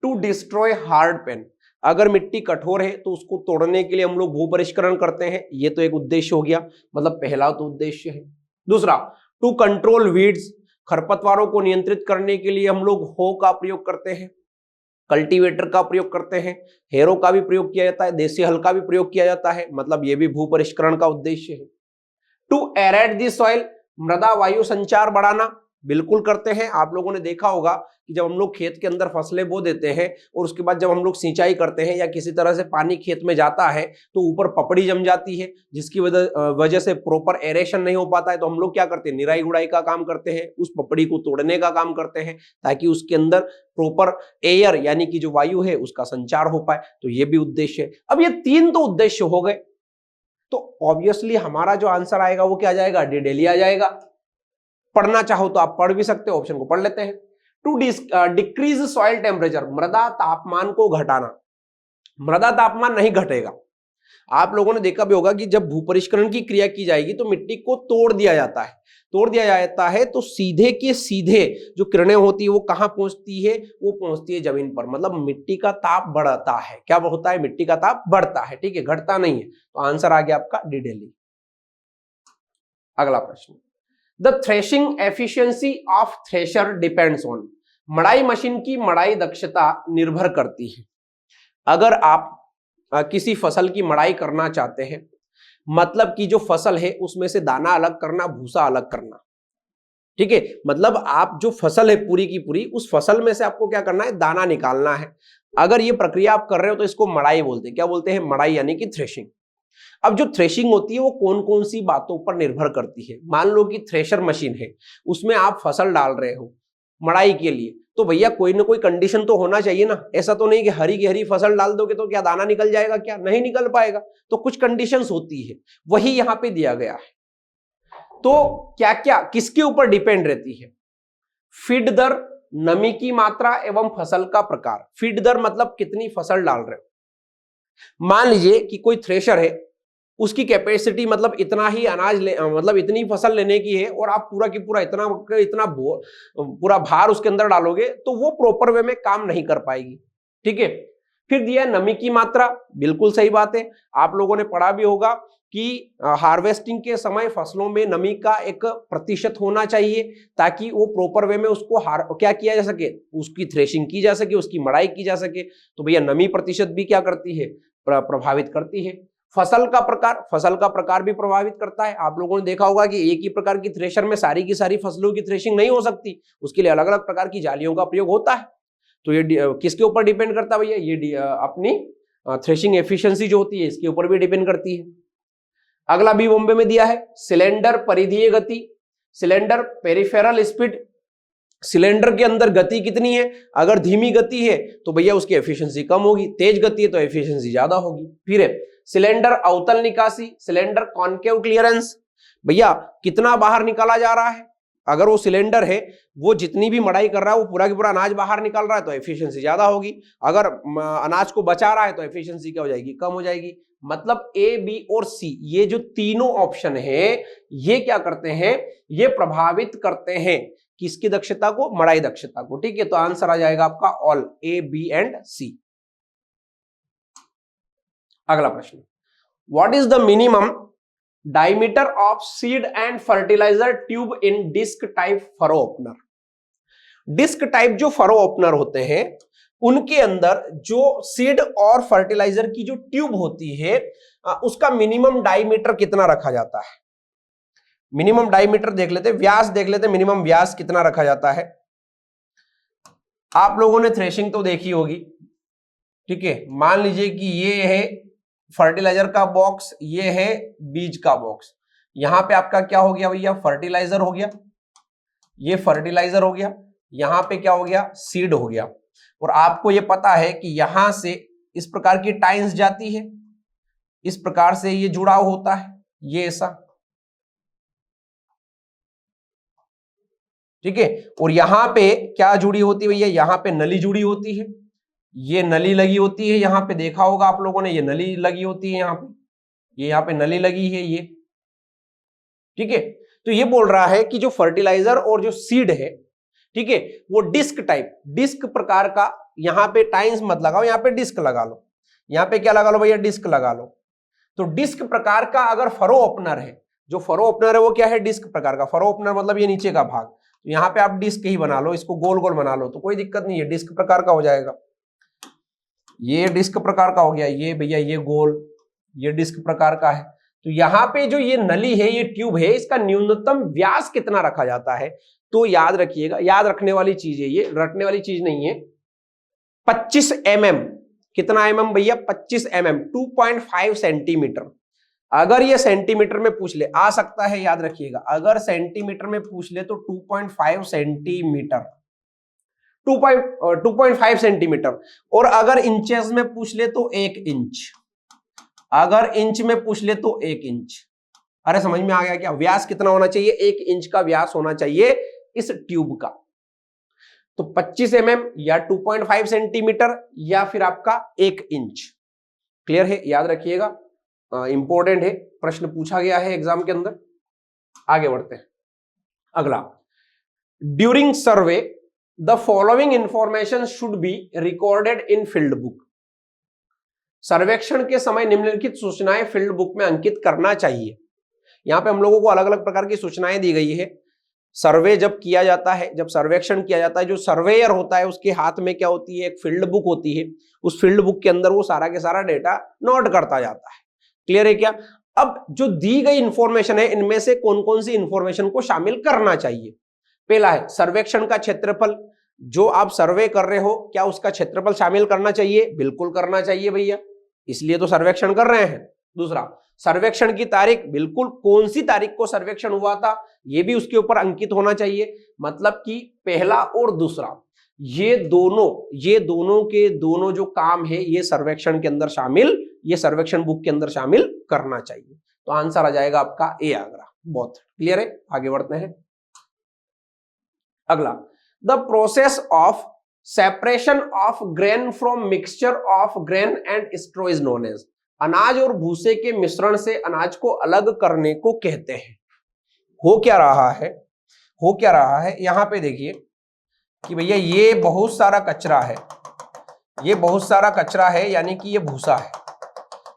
टू डिस्ट्रॉय हार्ड पेन। अगर मिट्टी कठोर है तो उसको तोड़ने के लिए हम लोग भू परिष्करण करते हैं, ये तो एक उद्देश्य हो गया, मतलब पहला तो उद्देश्य है। दूसरा, टू कंट्रोल वीड्स, खरपतवारों को नियंत्रित करने के लिए हम लोग हो का प्रयोग करते हैं, कल्टीवेटर का प्रयोग करते हैं, हेरो का भी प्रयोग किया जाता है, देसी हल का भी प्रयोग किया जाता है, मतलब ये भी भू परिष्करण का उद्देश्य है। टू एरेट द सॉइल, मृदा वायु संचार बढ़ाना, बिल्कुल करते हैं। आप लोगों ने देखा होगा कि जब हम लोग खेत के अंदर फसलें बो देते हैं और उसके बाद जब हम लोग सिंचाई करते हैं या किसी तरह से पानी खेत में जाता है तो ऊपर पपड़ी जम जाती है, जिसकी वजह से प्रॉपर एरेशन नहीं हो पाता है। तो हम लोग क्या करते हैं, निराई गुड़ाई का काम करते हैं, उस पपड़ी को तोड़ने का काम करते हैं, ताकि उसके अंदर प्रॉपर एयर यानी कि जो वायु है उसका संचार हो पाए। तो ये भी उद्देश्य है। अब ये 3 तो उद्देश्य हो गए, तो ऑब्वियसली हमारा जो आंसर आएगा वो क्या आ जाएगा, डिडेली आ जाएगा। पढ़ना चाहो तो आप पढ़ भी सकते हो, ऑप्शन को पढ़ लेते हैं। टू डिक्रीज सॉइल टेम्परेचर, मृदा तापमान को घटाना। मृदा तापमान नहीं घटेगा। आप लोगों ने देखा भी होगा कि जब भू परिष्करण की क्रिया की जाएगी तो मिट्टी को तोड़ दिया जाता है, तोड़ दिया जाता है तो सीधे के सीधे जो किरणें होती है वो कहां पहुंचती है, वो पहुंचती है जमीन पर, मतलब मिट्टी का ताप बढ़ता है। क्या होता है, मिट्टी का ताप बढ़ता है, ठीक है, घटता नहीं है। तो आंसर आ गया आपका डिडेली। अगला प्रश्न, the threshing efficiency of thresher depends on, मड़ाई मशीन की मड़ाई दक्षता निर्भर करती है। अगर आप किसी फसल की मड़ाई करना चाहते हैं, मतलब कि जो फसल है उसमें से दाना अलग करना, भूसा अलग करना, ठीक है, मतलब आप जो फसल है पूरी की पूरी, उस फसल में से आपको क्या करना है, दाना निकालना है। अगर ये प्रक्रिया आप कर रहे हो तो इसको मड़ाई बोलते हैं। क्या बोलते हैं, मड़ाई यानी कि थ्रेशिंग। अब जो थ्रेशिंग होती है वो कौन कौन सी बातों पर निर्भर करती है। मान लो कि थ्रेशर मशीन है, उसमें आप फसल डाल रहे हो मड़ाई के लिए, तो भैया कोई ना कोई कंडीशन तो होना चाहिए ना। ऐसा तो नहीं कि हरी की हरी फसल डाल दोगे तो क्या दाना निकल जाएगा, क्या नहीं निकल पाएगा। तो कुछ कंडीशंस होती है, वही यहां पे दिया गया है। तो क्या क्या किसके ऊपर डिपेंड रहती है, फीड दर, नमी की मात्रा एवं फसल का प्रकार। फीड दर मतलब कितनी फसल डाल रहे हो, मान लीजिए कि कोई थ्रेशर है, उसकी कैपेसिटी मतलब इतना ही अनाज मतलब इतनी फसल लेने की है, और आप पूरा की पूरा इतना पूरा भार उसके अंदर डालोगे तो वो प्रॉपर वे में काम नहीं कर पाएगी। ठीक है। फिर दिया है नमी की मात्रा, बिल्कुल सही बात है, आप लोगों ने पढ़ा भी होगा कि हार्वेस्टिंग के समय फसलों में नमी का एक प्रतिशत होना चाहिए ताकि वो प्रॉपर वे में उसको क्या किया जा सके, उसकी थ्रेशिंग की जा सके, उसकी मड़ाई की जा सके। तो भैया नमी प्रतिशत भी क्या करती है, प्रभावित करती है। फसल का प्रकार भी प्रभावित करता है। आप लोगों ने देखा होगा कि एक ही प्रकार की थ्रेशर में सारी की सारी फसलों की थ्रेशिंग नहीं हो सकती, उसके लिए अलग अलग प्रकार की जालियों का प्रयोग होता है। तो ये किसके ऊपर डिपेंड करता है भैया, ये अपनी थ्रेशिंग एफिशिएंसी जो होती है इसके ऊपर भी डिपेंड करती है। अगला बी बॉम्बे में दिया है सिलेंडर परिधीय गति, सिलेंडर पेरिफेरल स्पीड, सिलेंडर के अंदर गति कितनी है, अगर धीमी गति है तो भैया उसकी एफिशिएंसी कम होगी, तेज गति है तो एफिशिएंसी ज्यादा होगी। फिर है सिलेंडर अवतल निकासी, सिलेंडर कॉन्केव क्लियरेंस, भैया कितना बाहर निकाला जा रहा है, अगर वो सिलेंडर है वो जितनी भी मड़ाई कर रहा है वो पूरा की पूरा अनाज बाहर निकाल रहा है तो एफिशिएंसी ज्यादा होगी, अगर अनाज को बचा रहा है तो एफिशिएंसी क्या हो जाएगी, कम हो जाएगी। मतलब ए, बी और सी ये जो तीनों ऑप्शन है ये क्या करते हैं, ये प्रभावित करते हैं किसकी दक्षता को, मड़ाई दक्षता को। ठीक है, तो आंसर आ जाएगा आपका all A, B and C. अगला प्रश्न, what is the minimum diameter of seed and fertilizer tube in disc type furrow opener. Disc type जो फरो ओपनर होते हैं उनके अंदर जो सीड और फर्टिलाइजर की जो ट्यूब होती है उसका मिनिमम डायमीटर कितना रखा जाता है। मिनिमम डायमीटर देख लेते, व्यास देख लेते, मिनिमम व्यास कितना रखा जाता है। आप लोगों ने थ्रेशिंग तो देखी होगी, ठीक है। मान लीजिए कि ये है फर्टिलाइजर का बॉक्स, ये है बीज का बॉक्स, यहां पे आपका क्या हो गया भैया, फर्टिलाइजर हो गया, ये फर्टिलाइजर हो गया, यहां पे क्या हो गया, सीड हो गया। और आपको ये पता है कि यहां से इस प्रकार की टाइन्स जाती है, इस प्रकार से ये जुड़ाव होता है, ये ऐसा, ठीक है। और यहां पे क्या जुड़ी होती है भैया, यहां पे नली जुड़ी होती है, ये नली लगी होती है, यहां पे देखा होगा आप लोगों ने, ये नली लगी होती है, यहां पे ये यहां पे नली लगी है ये, ठीक है। तो ये बोल रहा है कि जो फर्टिलाइजर और जो सीड है, ठीक है, वो डिस्क टाइप, डिस्क प्रकार का, यहां पे टाइन्स मत लगाओ, यहां पे डिस्क लगा लो, यहां पे क्या लगा लो भैया, डिस्क लगा लो। तो डिस्क प्रकार का अगर फरो ओपनर है, जो फरो ओपनर है वो क्या है, डिस्क प्रकार का। फरो ओपनर मतलब ये नीचे का भाग, तो यहां पे आप डिस्क ही बना लो, इसको गोल गोल बना लो तो कोई दिक्कत नहीं है, डिस्क प्रकार का हो जाएगा। ये डिस्क प्रकार का हो गया, ये भैया ये गोल, ये डिस्क प्रकार का है। तो यहाँ पे जो ये नली है, ये ट्यूब है, इसका न्यूनतम व्यास कितना रखा जाता है, तो याद रखिएगा, याद रखने वाली चीज है, ये रटने वाली चीज नहीं है। 25 mm, कितना mm भैया, 25 mm, 2.5 सेंटीमीटर। अगर ये सेंटीमीटर में पूछ ले, आ सकता है, याद रखिएगा, अगर सेंटीमीटर में पूछ ले तो 2.5 सेंटीमीटर, 2.5 सेंटीमीटर। और अगर इंचेस में पूछ ले तो 1 इंच, अगर इंच में पूछ ले तो 1 इंच। अरे समझ में आ गया क्या, व्यास कितना होना चाहिए, 1 इंच का व्यास होना चाहिए इस ट्यूब का। तो 25 mm या 2.5 सेंटीमीटर या फिर आपका 1 इंच। क्लियर है, याद रखिएगा, इंपॉर्टेंट है, प्रश्न पूछा गया है एग्जाम के अंदर। आगे बढ़ते हैं। अगला, during survey the following information should be recorded in field book. सर्वेक्षण के समय निम्नलिखित सूचनाएं फील्ड बुक में अंकित करना चाहिए। यहां पे हम लोगों को अलग अलग प्रकार की सूचनाएं दी गई है। सर्वे जब किया जाता है, जब सर्वेक्षण किया जाता है, जो सर्वेयर होता है उसके हाथ में क्या होती है, एक फील्ड बुक होती है। उस फील्ड बुक के अंदर वो सारा के सारा डेटा नोट करता जाता है। क्लियर है क्या। अब जो दी गई इंफॉर्मेशन है, इनमें से कौन कौन सी इंफॉर्मेशन को शामिल करना चाहिए। पहला है सर्वेक्षण का क्षेत्रफल, जो आप सर्वे कर रहे हो क्या उसका क्षेत्रफल शामिल करना चाहिए, बिल्कुल करना चाहिए भैया, इसलिए तो सर्वेक्षण कर रहे हैं। दूसरा, सर्वेक्षण की तारीख, बिल्कुल कौन सी तारीख को सर्वेक्षण हुआ था ये भी उसके ऊपर अंकित होना चाहिए। मतलब कि पहला और दूसरा, ये दोनों के दोनों जो काम है ये सर्वेक्षण के अंदर शामिल, ये सर्वेक्षण बुक के अंदर शामिल करना चाहिए। तो आंसर आ जाएगा आपका ए आगरा। बहुत क्लियर है, आगे बढ़ते हैं। अगला, the process of separation of grain from mixture of grain and straw is known as, अनाज और भूसे के मिश्रण से अनाज को अलग करने को कहते हैं। हो क्या रहा है, हो क्या रहा है, यहां पे देखिए कि भैया ये बहुत सारा कचरा है, ये बहुत सारा कचरा है, यानी कि ये भूसा है,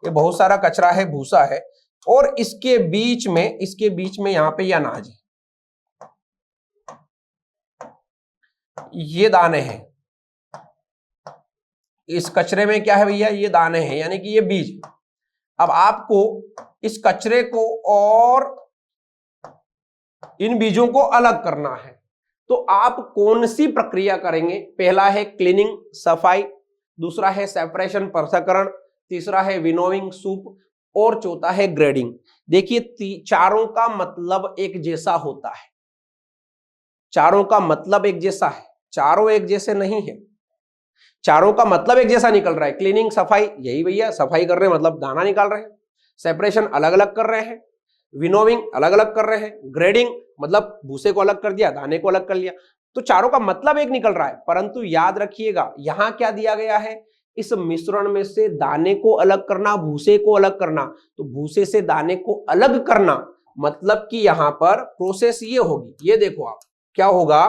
ये बहुत सारा कचरा है, भूसा है, और इसके बीच में यहां पे ये अनाज है, ये दाने हैं, इस कचरे में क्या है भैया, ये दाने हैं, यानी कि ये बीज। अब आपको इस कचरे को और इन बीजों को अलग करना है, तो आप कौन सी प्रक्रिया करेंगे? पहला है क्लीनिंग, सफाई, दूसरा है सेपरेशन, पृथक्करण, तीसरा है विनोइंग, सूप, और चौथा है ग्रेडिंग। देखिए चारों का मतलब एक जैसा होता है, चारों का मतलब एक जैसा है, चारों एक जैसे नहीं है, चारों का मतलब एक जैसा निकल रहा है। क्लीनिंग, सफाई, यही भैया सफाई कर रहे हैं मतलब दाना निकाल रहे हैं, सेपरेशन अलग अलग कर रहे हैं, विनोविंग अलग अलग कर रहे हैं, ग्रेडिंग मतलब भूसे को अलग कर दिया, दाने को अलग कर लिया, तो चारों का मतलब एक निकल रहा है। परंतु याद रखिएगा यहां क्या दिया गया है, इस मिश्रण में से दाने को अलग करना, भूसे को अलग करना, तो भूसे से दाने को अलग करना मतलब कि यहां पर प्रोसेस ये होगी, ये देखो आप क्या होगा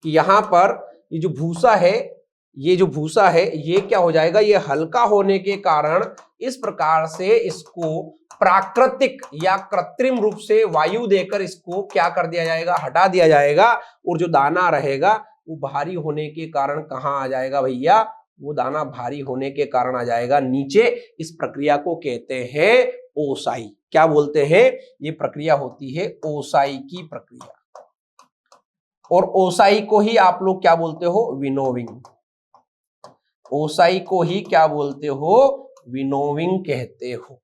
कि यहां पर ये जो भूसा है, ये जो भूसा है ये क्या हो जाएगा, ये हल्का होने के कारण इस प्रकार से इसको प्राकृतिक या कृत्रिम रूप से वायु देकर इसको क्या कर दिया जाएगा, हटा दिया जाएगा, और जो दाना रहेगा वो भारी होने के कारण कहां आ जाएगा भैया, वो दाना भारी होने के कारण आ जाएगा नीचे। इस प्रक्रिया को कहते हैं ओसाई। क्या बोलते हैं? ये प्रक्रिया होती है ओसाई की प्रक्रिया, और ओसाई को ही आप लोग क्या बोलते हो, विनोविंग। ओसाई को ही क्या बोलते हो, विनोविंग कहते हो।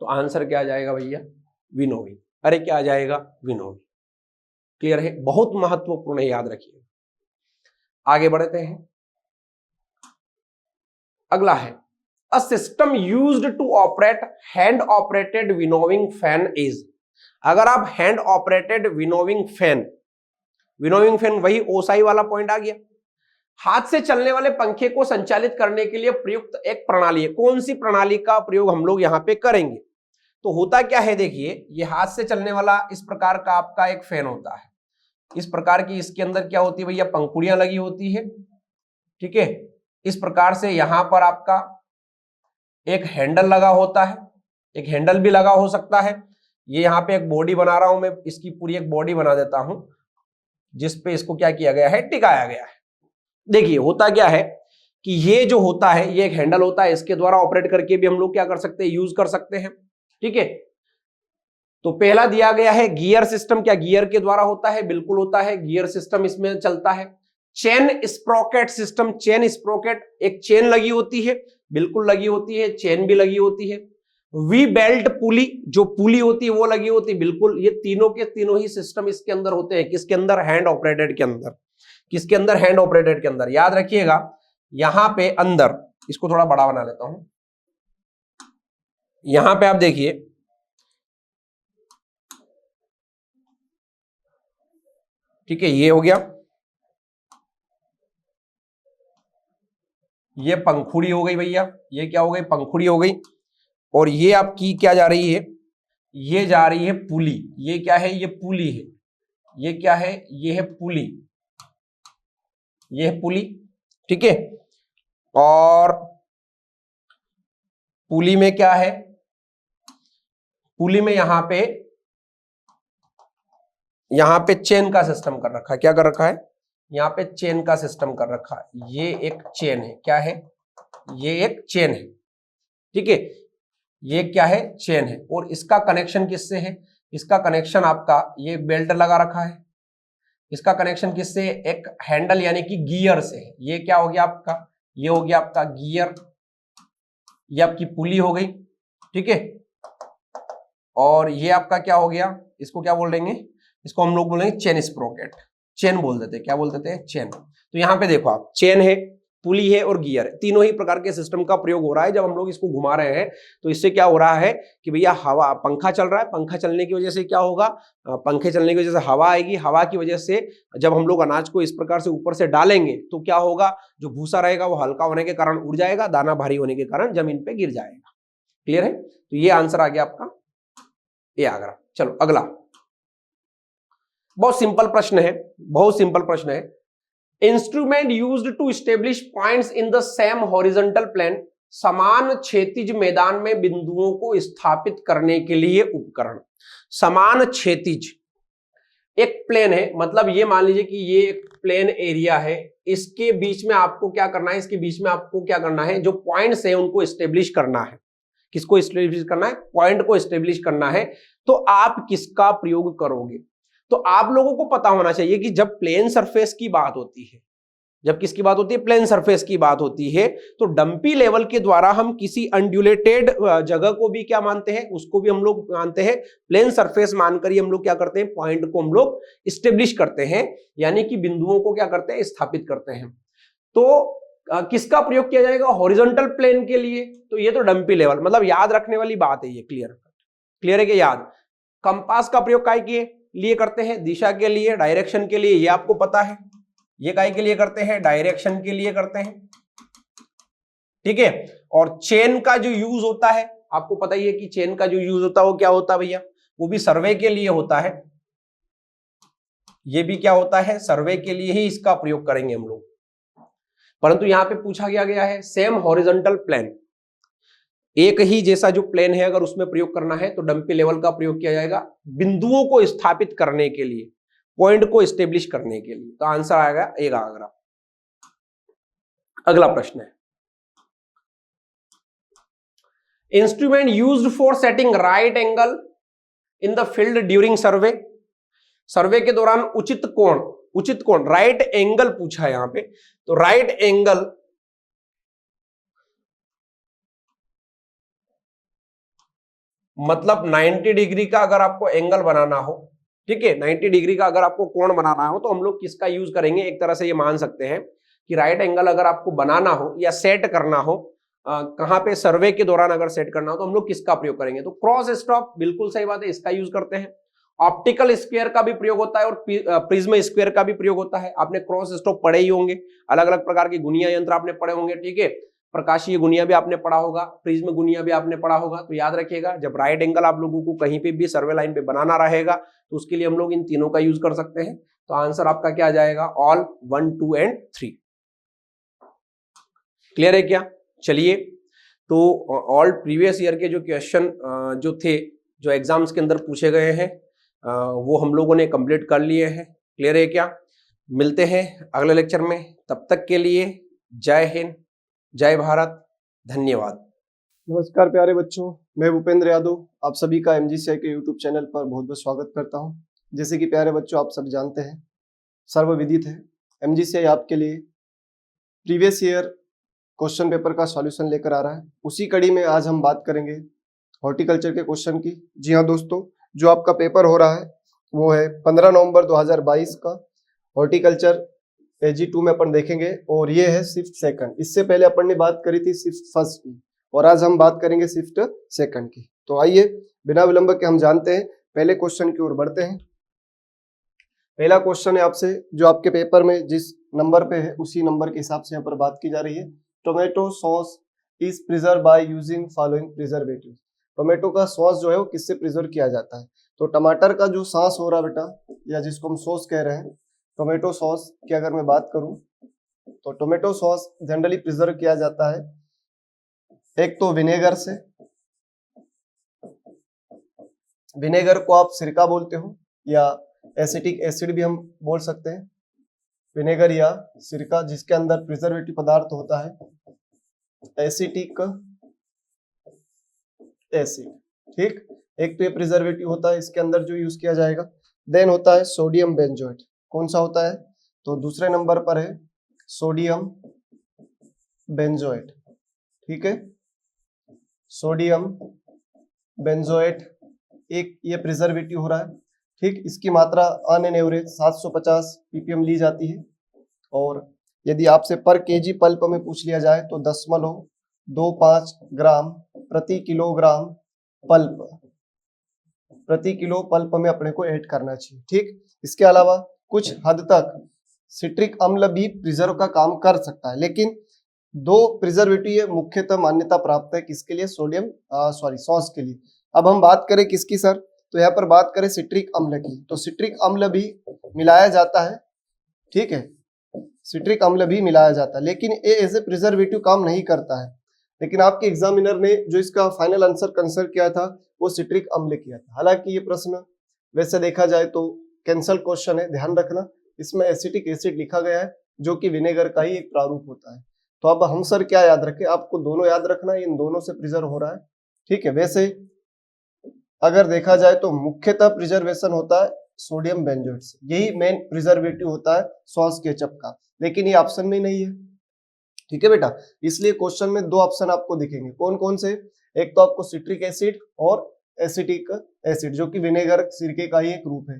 तो आंसर क्या आ जाएगा भैया, विनोविंग। अरे क्या आ जाएगा, विनोविंग। क्लियर है, बहुत महत्वपूर्ण है, याद रखिए। आगे बढ़ते हैं, अगला है a system used to operate hand operated winnowing fan is. अगर आप हैंड ऑपरेटेड विनोविंग फैन वही ओसाई वाला पॉइंट आ गया। हाथ से चलने वाले पंखे को संचालित करने के लिए प्रयुक्त एक प्रणाली है। कौन सी प्रणाली का प्रयोग हम लोग यहां पे करेंगे? तो होता क्या है, देखिए ये हाथ से चलने वाला इस प्रकार का आपका एक फैन होता है, इस प्रकार की, इसके अंदर क्या होती है भैया, पंखुड़ियां लगी होती है, ठीक है। इस प्रकार से यहां पर आपका एक हैंडल लगा होता है, एक हैंडल भी लगा हो सकता है। ये यहाँ पे एक बॉडी बना रहा हूं मैं, इसकी पूरी एक बॉडी बना देता हूं जिसपे इसको क्या किया गया है, टिकाया गया है। देखिए होता क्या है कि ये जो होता है ये एक हैंडल होता है, इसके द्वारा ऑपरेट करके भी हम लोग क्या कर सकते हैं, यूज कर सकते हैं, ठीक है। तो पहला दिया गया है गियर सिस्टम। क्या गियर के द्वारा होता है? बिल्कुल होता है, गियर सिस्टम इसमें चलता है। Chain sprocket system, chain sprocket, एक चेन लगी होती है, बिल्कुल लगी होती है, चेन भी लगी होती है। वी बेल्ट पुली, जो पुली होती है वो लगी होती है, बिल्कुल। ये तीनों के तीनों ही सिस्टम इसके अंदर होते हैं। किसके अंदर? हैंड ऑपरेटेड के अंदर। किसके अंदर? हैंड ऑपरेटेड के अंदर। याद रखिएगा यहां पे अंदर, इसको थोड़ा बड़ा बना लेता हूं, यहां पे आप देखिए, ठीक है, ये हो गया, ये पंखुड़ी हो गई भैया, ये क्या हो गई, पंखुड़ी हो गई। और ये आपकी क्या जा रही है, ये जा रही है पुली। ये क्या है, ये पुली है। ये क्या है, ये है पुली, ये है पुली, ठीक है। और पुली में क्या है, पुली में यहां पे चेन का सिस्टम कर रखा है। क्या कर रखा है? यहां पे चेन का सिस्टम कर रखा है। ये एक चेन है, क्या है, ये एक चेन है, ठीक है। ये क्या है, चेन है। और इसका कनेक्शन किससे है? इसका कनेक्शन आपका ये बेल्ट लगा रखा है, इसका कनेक्शन किससे? एक हैंडल यानी कि गियर से है। ये क्या हो गया आपका, ये हो गया आपका गियर, ये आपकी पुली हो गई, ठीक है। और ये आपका क्या हो गया, इसको क्या बोल देंगे, इसको हम लोग बोलेंगे चेन स्प्रोकेट, चेन बोल देते हैं। क्या बोल देते हैं? चेन। तो यहां पे देखो आप, चेन है, पुली है और गियर है, तीनों ही प्रकार के सिस्टम का प्रयोग हो रहा है। जब हम लोग इसको घुमा रहे हैं तो इससे क्या हो रहा है कि भैया हवा, पंखा चल रहा है, पंखा चलने की वजह से क्या होगा, पंखे चलने की वजह से हवा आएगी, हवा की वजह से जब हम लोग अनाज को इस प्रकार से ऊपर से डालेंगे तो क्या होगा, जो भूसा रहेगा वो हल्का होने के कारण उड़ जाएगा, दाना भारी होने के कारण जमीन पे गिर जाएगा। क्लियर है? तो ये आंसर आ गया आपका ए आगरा। चलो अगला, बहुत सिंपल प्रश्न है, बहुत सिंपल प्रश्न है। Instrument used to establish points in the same horizontal plane, समान क्षैतिज मैदान में बिंदुओं को स्थापित करने के लिए उपकरण। समान क्षैतिज, एक प्लेन है, मतलब ये मान लीजिए कि ये एक प्लेन एरिया है, इसके बीच में आपको क्या करना है, इसके बीच में आपको क्या करना है, जो पॉइंट्स है उनको एस्टेब्लिश करना है। किसको एस्टेब्लिश करना है? पॉइंट को एस्टेब्लिश करना है। तो आप किसका प्रयोग करोगे? तो आप लोगों को पता होना चाहिए कि जब प्लेन सरफेस की बात होती है, जब किसकी बात होती है, प्लेन सरफेस की बात होती है, तो डंपी लेवल के द्वारा हम किसी अनड्यूलेटेड जगह को भी क्या मानते हैं, उसको भी हम लोग मानते हैं प्लेन सरफेस मानकर ही हम लोग क्या करते हैं, पॉइंट को हम लोग स्टेब्लिश करते हैं, यानी कि बिंदुओं को क्या करते हैं, स्थापित करते हैं। तो किसका प्रयोग किया जाएगा? हॉरिजॉन्टल प्लेन के लिए। तो ये तो डंपी लेवल, मतलब याद रखने वाली बात है ये। क्लियर है कि याद? कंपास का प्रयोग काय के लिए करते हैं? दिशा के लिए, डायरेक्शन के लिए, ये आपको पता है। ये काय के लिए करते हैं? डायरेक्शन के लिए करते हैं, ठीक है। और चेन का जो यूज होता है, आपको पता ही है कि चेन का जो यूज होता है वो क्या होता है भैया, वो भी सर्वे के लिए होता है। ये भी क्या होता है, सर्वे के लिए ही इसका प्रयोग करेंगे हम लोग। परंतु यहां पे पूछा गया है सेम हॉरिजॉन्टल प्लेन, एक ही जैसा जो प्लेन है अगर उसमें प्रयोग करना है तो डंपी लेवल का प्रयोग किया जाएगा बिंदुओं को स्थापित करने के लिए, पॉइंट को एस्टेब्लिश करने के लिए। तो आंसर आएगा ए आगरा। अगला प्रश्न है, instrument used for setting right angle in the field during survey. Survey के दौरान उचित कोण राइट एंगल पूछा है यहां पे। तो राइट एंगल मतलब 90 डिग्री का अगर आपको एंगल बनाना हो, ठीक है, 90 डिग्री का अगर आपको कोण बनाना हो तो हम लोग किसका यूज करेंगे? एक तरह से ये मान सकते हैं कि राइट एंगल अगर आपको बनाना हो या सेट करना हो, कहां पे, सर्वे के दौरान अगर सेट करना हो तो हम लोग किसका प्रयोग करेंगे? तो क्रॉस स्टॉक, बिल्कुल सही बात है, इसका यूज करते हैं। ऑप्टिकल स्क्वायर का भी प्रयोग होता है और प्रिज्म स्क्वायर का भी प्रयोग होता है। आपने क्रॉस स्टॉक पढ़े ही होंगे, अलग अलग प्रकार के गुनिया यंत्र आपने पढ़े होंगे, ठीक है। प्रकाशीय गुनिया भी आपने पढ़ा होगा, प्रिज्म गुनिया भी आपने पढ़ा होगा। तो याद रखिएगा, जब राइट एंगल आप लोगों को कहीं पे भी सर्वे लाइन पे बनाना रहेगा तो उसके लिए हम लोग इन तीनों का यूज कर सकते हैं। तो आंसर आपका क्या आ जाएगा? All 1, 2 and 3। क्लियर है क्या? चलिए, तो ऑल प्रीवियस ईयर के जो क्वेश्चन जो थे, जो एग्जाम्स के अंदर पूछे गए हैं, वो हम लोगों ने कंप्लीट कर लिए हैं। क्लियर है क्या? मिलते हैं अगले लेक्चर में, तब तक के लिए जय हिंद, जय भारत, धन्यवाद। नमस्कार प्यारे बच्चों, मैं भूपेंद्र यादव आप सभी का एमजीसीआई के यूट्यूब चैनल पर बहुत बहुत स्वागत करता हूं। जैसे कि प्यारे बच्चों आप सब जानते हैं, सर्वविदित है, एमजीसीआई आपके लिए प्रीवियस ईयर क्वेश्चन पेपर का सॉल्यूशन लेकर आ रहा है। उसी कड़ी में आज हम बात करेंगे हॉर्टिकल्चर के क्वेश्चन की। जी हाँ दोस्तों, जो आपका पेपर हो रहा है वो है 15 नवंबर 2022 का हॉर्टिकल्चर AG2 में अपन देखेंगे, और ये है शिफ्ट सेकंड। इससे पहले अपन ने बात करी थी शिफ्ट फर्स्ट की, और आज हम बात करेंगे शिफ्ट सेकंड की। तो आइए बिना विलंब के हम जानते हैं, पहले क्वेश्चन की ओर बढ़ते हैं। पहला क्वेश्चन है आपसे, जो आपके पेपर में जिस नंबर पे है उसी नंबर के हिसाब से यहाँ पर बात की जा रही है। Tomato sauce is preserve by using following preservative. Tomato का सॉस जो है वो किससे प्रिजर्व किया जाता है? तो टमाटर का जो सॉस हो रहा बेटा, या जिसको हम सॉस कह रहे हैं, टोमेटो सॉस की अगर मैं बात करूं तो टोमेटो सॉस जनरली प्रिजर्व किया जाता है एक तो विनेगर से, विनेगर को आप सिरका बोलते हो या एसिटिक एसिड भी हम बोल सकते हैं, विनेगर या सिरका जिसके अंदर प्रिजर्वेटिव पदार्थ होता है एसिटिक एसिड, ठीक। एक तो ये प्रिजर्वेटिव होता है, इसके अंदर जो यूज किया जाएगा। देन होता है सोडियम बेंजोएट। कौन सा होता है? तो दूसरे नंबर पर है सोडियम बेंजोएट, ठीक है। सोडियम बेंजोएट एक ये प्रिजर्वेटिव हो रहा है, ठीक। इसकी मात्रा ऑन एन एवरेज 750 ppm ली जाती है, और यदि आपसे पर केजी पल्प में पूछ लिया जाए तो 0.25 ग्राम प्रति किलोग्राम पल्प प्रति किलो पल्प में अपने को ऐड करना चाहिए। ठीक, इसके अलावा कुछ हद तक सिट्रिक अम्ल भी प्रिजर्व का काम कर सकता है, लेकिन दो प्रिजर्वेटिव मुख्यतः मान्यता प्राप्त है किसके लिए, सॉस के लिए। अब हम बात करें किसकी सर, तो यहाँ पर बात करें सिट्रिक अम्ल की, तो सिट्रिक अम्ल भी मिलाया जाता है। ठीक है, सिट्रिक अम्ल भी मिलाया जाता है, लेकिन ये एज ए प्रिजर्वेटिव काम नहीं करता है। लेकिन आपके एग्जामिनर ने जो इसका फाइनल आंसर कंसिडर किया था वो सिट्रिक अम्ल किया था। हालांकि ये प्रश्न वैसे देखा जाए तो कैंसल क्वेश्चन है, ध्यान रखना इसमें एसिटिक एसिड लिखा गया है जो कि विनेगर का ही एक प्रारूप होता है। तो अब हम सर क्या याद रखें, आपको दोनों याद रखना, इन दोनों से प्रिजर्व हो रहा है। ठीक है, वैसे अगर देखा जाए तो मुख्यतः प्रिजर्वेशन होता है सोडियम बेंजोएट से, यही मेन प्रिजर्वेटिव होता है सॉस केचप का, लेकिन ये ऑप्शन में नहीं है। ठीक है बेटा, इसलिए क्वेश्चन में दो ऑप्शन आपको दिखेंगे, कौन कौन से, एक तो आपको सिट्रिक एसिड और एसिटिक एसिड जो कि विनेगर सिरके का ही एक रूप है।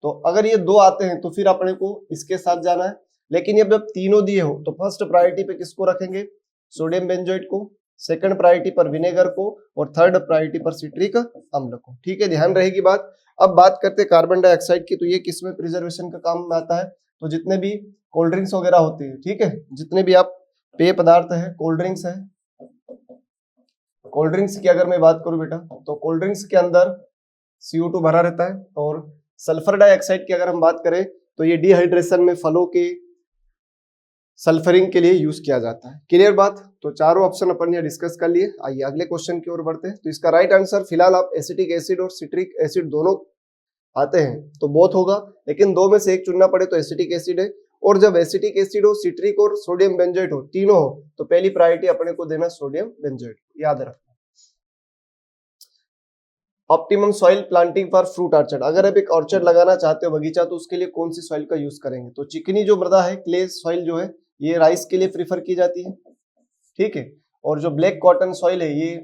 तो अगर ये दो आते हैं तो फिर अपने को इसके साथ जाना है, लेकिन ये जब तीनों दिए हो तो फर्स्ट प्रायोरिटी पे किसको रखेंगे, सोडियम बेंजोएट को, सेकंड प्रायोरिटी पर विनेगर को, और थर्ड प्रायोरिटी पर सिट्रिक अम्ल को। ठीक है, ध्यान रहेगी बात। अब बात करते हैं कार्बन डाइऑक्साइड की, तो ये किसमें प्रिजर्वेशन का काम में आता है, तो जितने भी कोल्ड ड्रिंक्स वगैरह होते हैं, ठीक है, जितने भी आप पेय पदार्थ है, कोल्ड ड्रिंक्स है, कोल्ड ड्रिंक्स की अगर मैं बात करूं बेटा तो कोल्ड ड्रिंक्स के अंदर CO2 भरा रहता है, और सल्फर डाइऑक्साइड की अगर हम बात करें तो ये डिहाइड्रेशन में फलों के सल्फरिंग के लिए यूज किया जाता है। क्लियर बात, तो चारों ऑप्शन अपन ने डिस्कस कर लिए। आइए अगले क्वेश्चन की ओर बढ़ते हैं। तो इसका राइट आंसर, फिलहाल आप एसिटिक एसिड और सिट्रिक एसिड दोनों आते हैं तो बोथ होगा, लेकिन दो में से एक चुनना पड़े तो एसिटिक एसिड है। और जब एसिटिक एसिड हो, सिट्रिक और सोडियम बेंजोएट हो, तीनों हो, तो पहली प्रायोरिटी अपने को देना सोडियम बेंजोएट, याद रखना। Optimum soil planting for fruit orchard, अगर आप एक ऑर्चर्ड लगाना चाहते हो बगीचा, तो उसके लिए कौन सी सॉइल का यूज करेंगे, तो चिकनी जो मृदा है, क्ले सॉइल जो है, ये राइस के लिए प्रीफर की जाती है। ठीक है, और जो ब्लैक कॉटन सॉइल है ये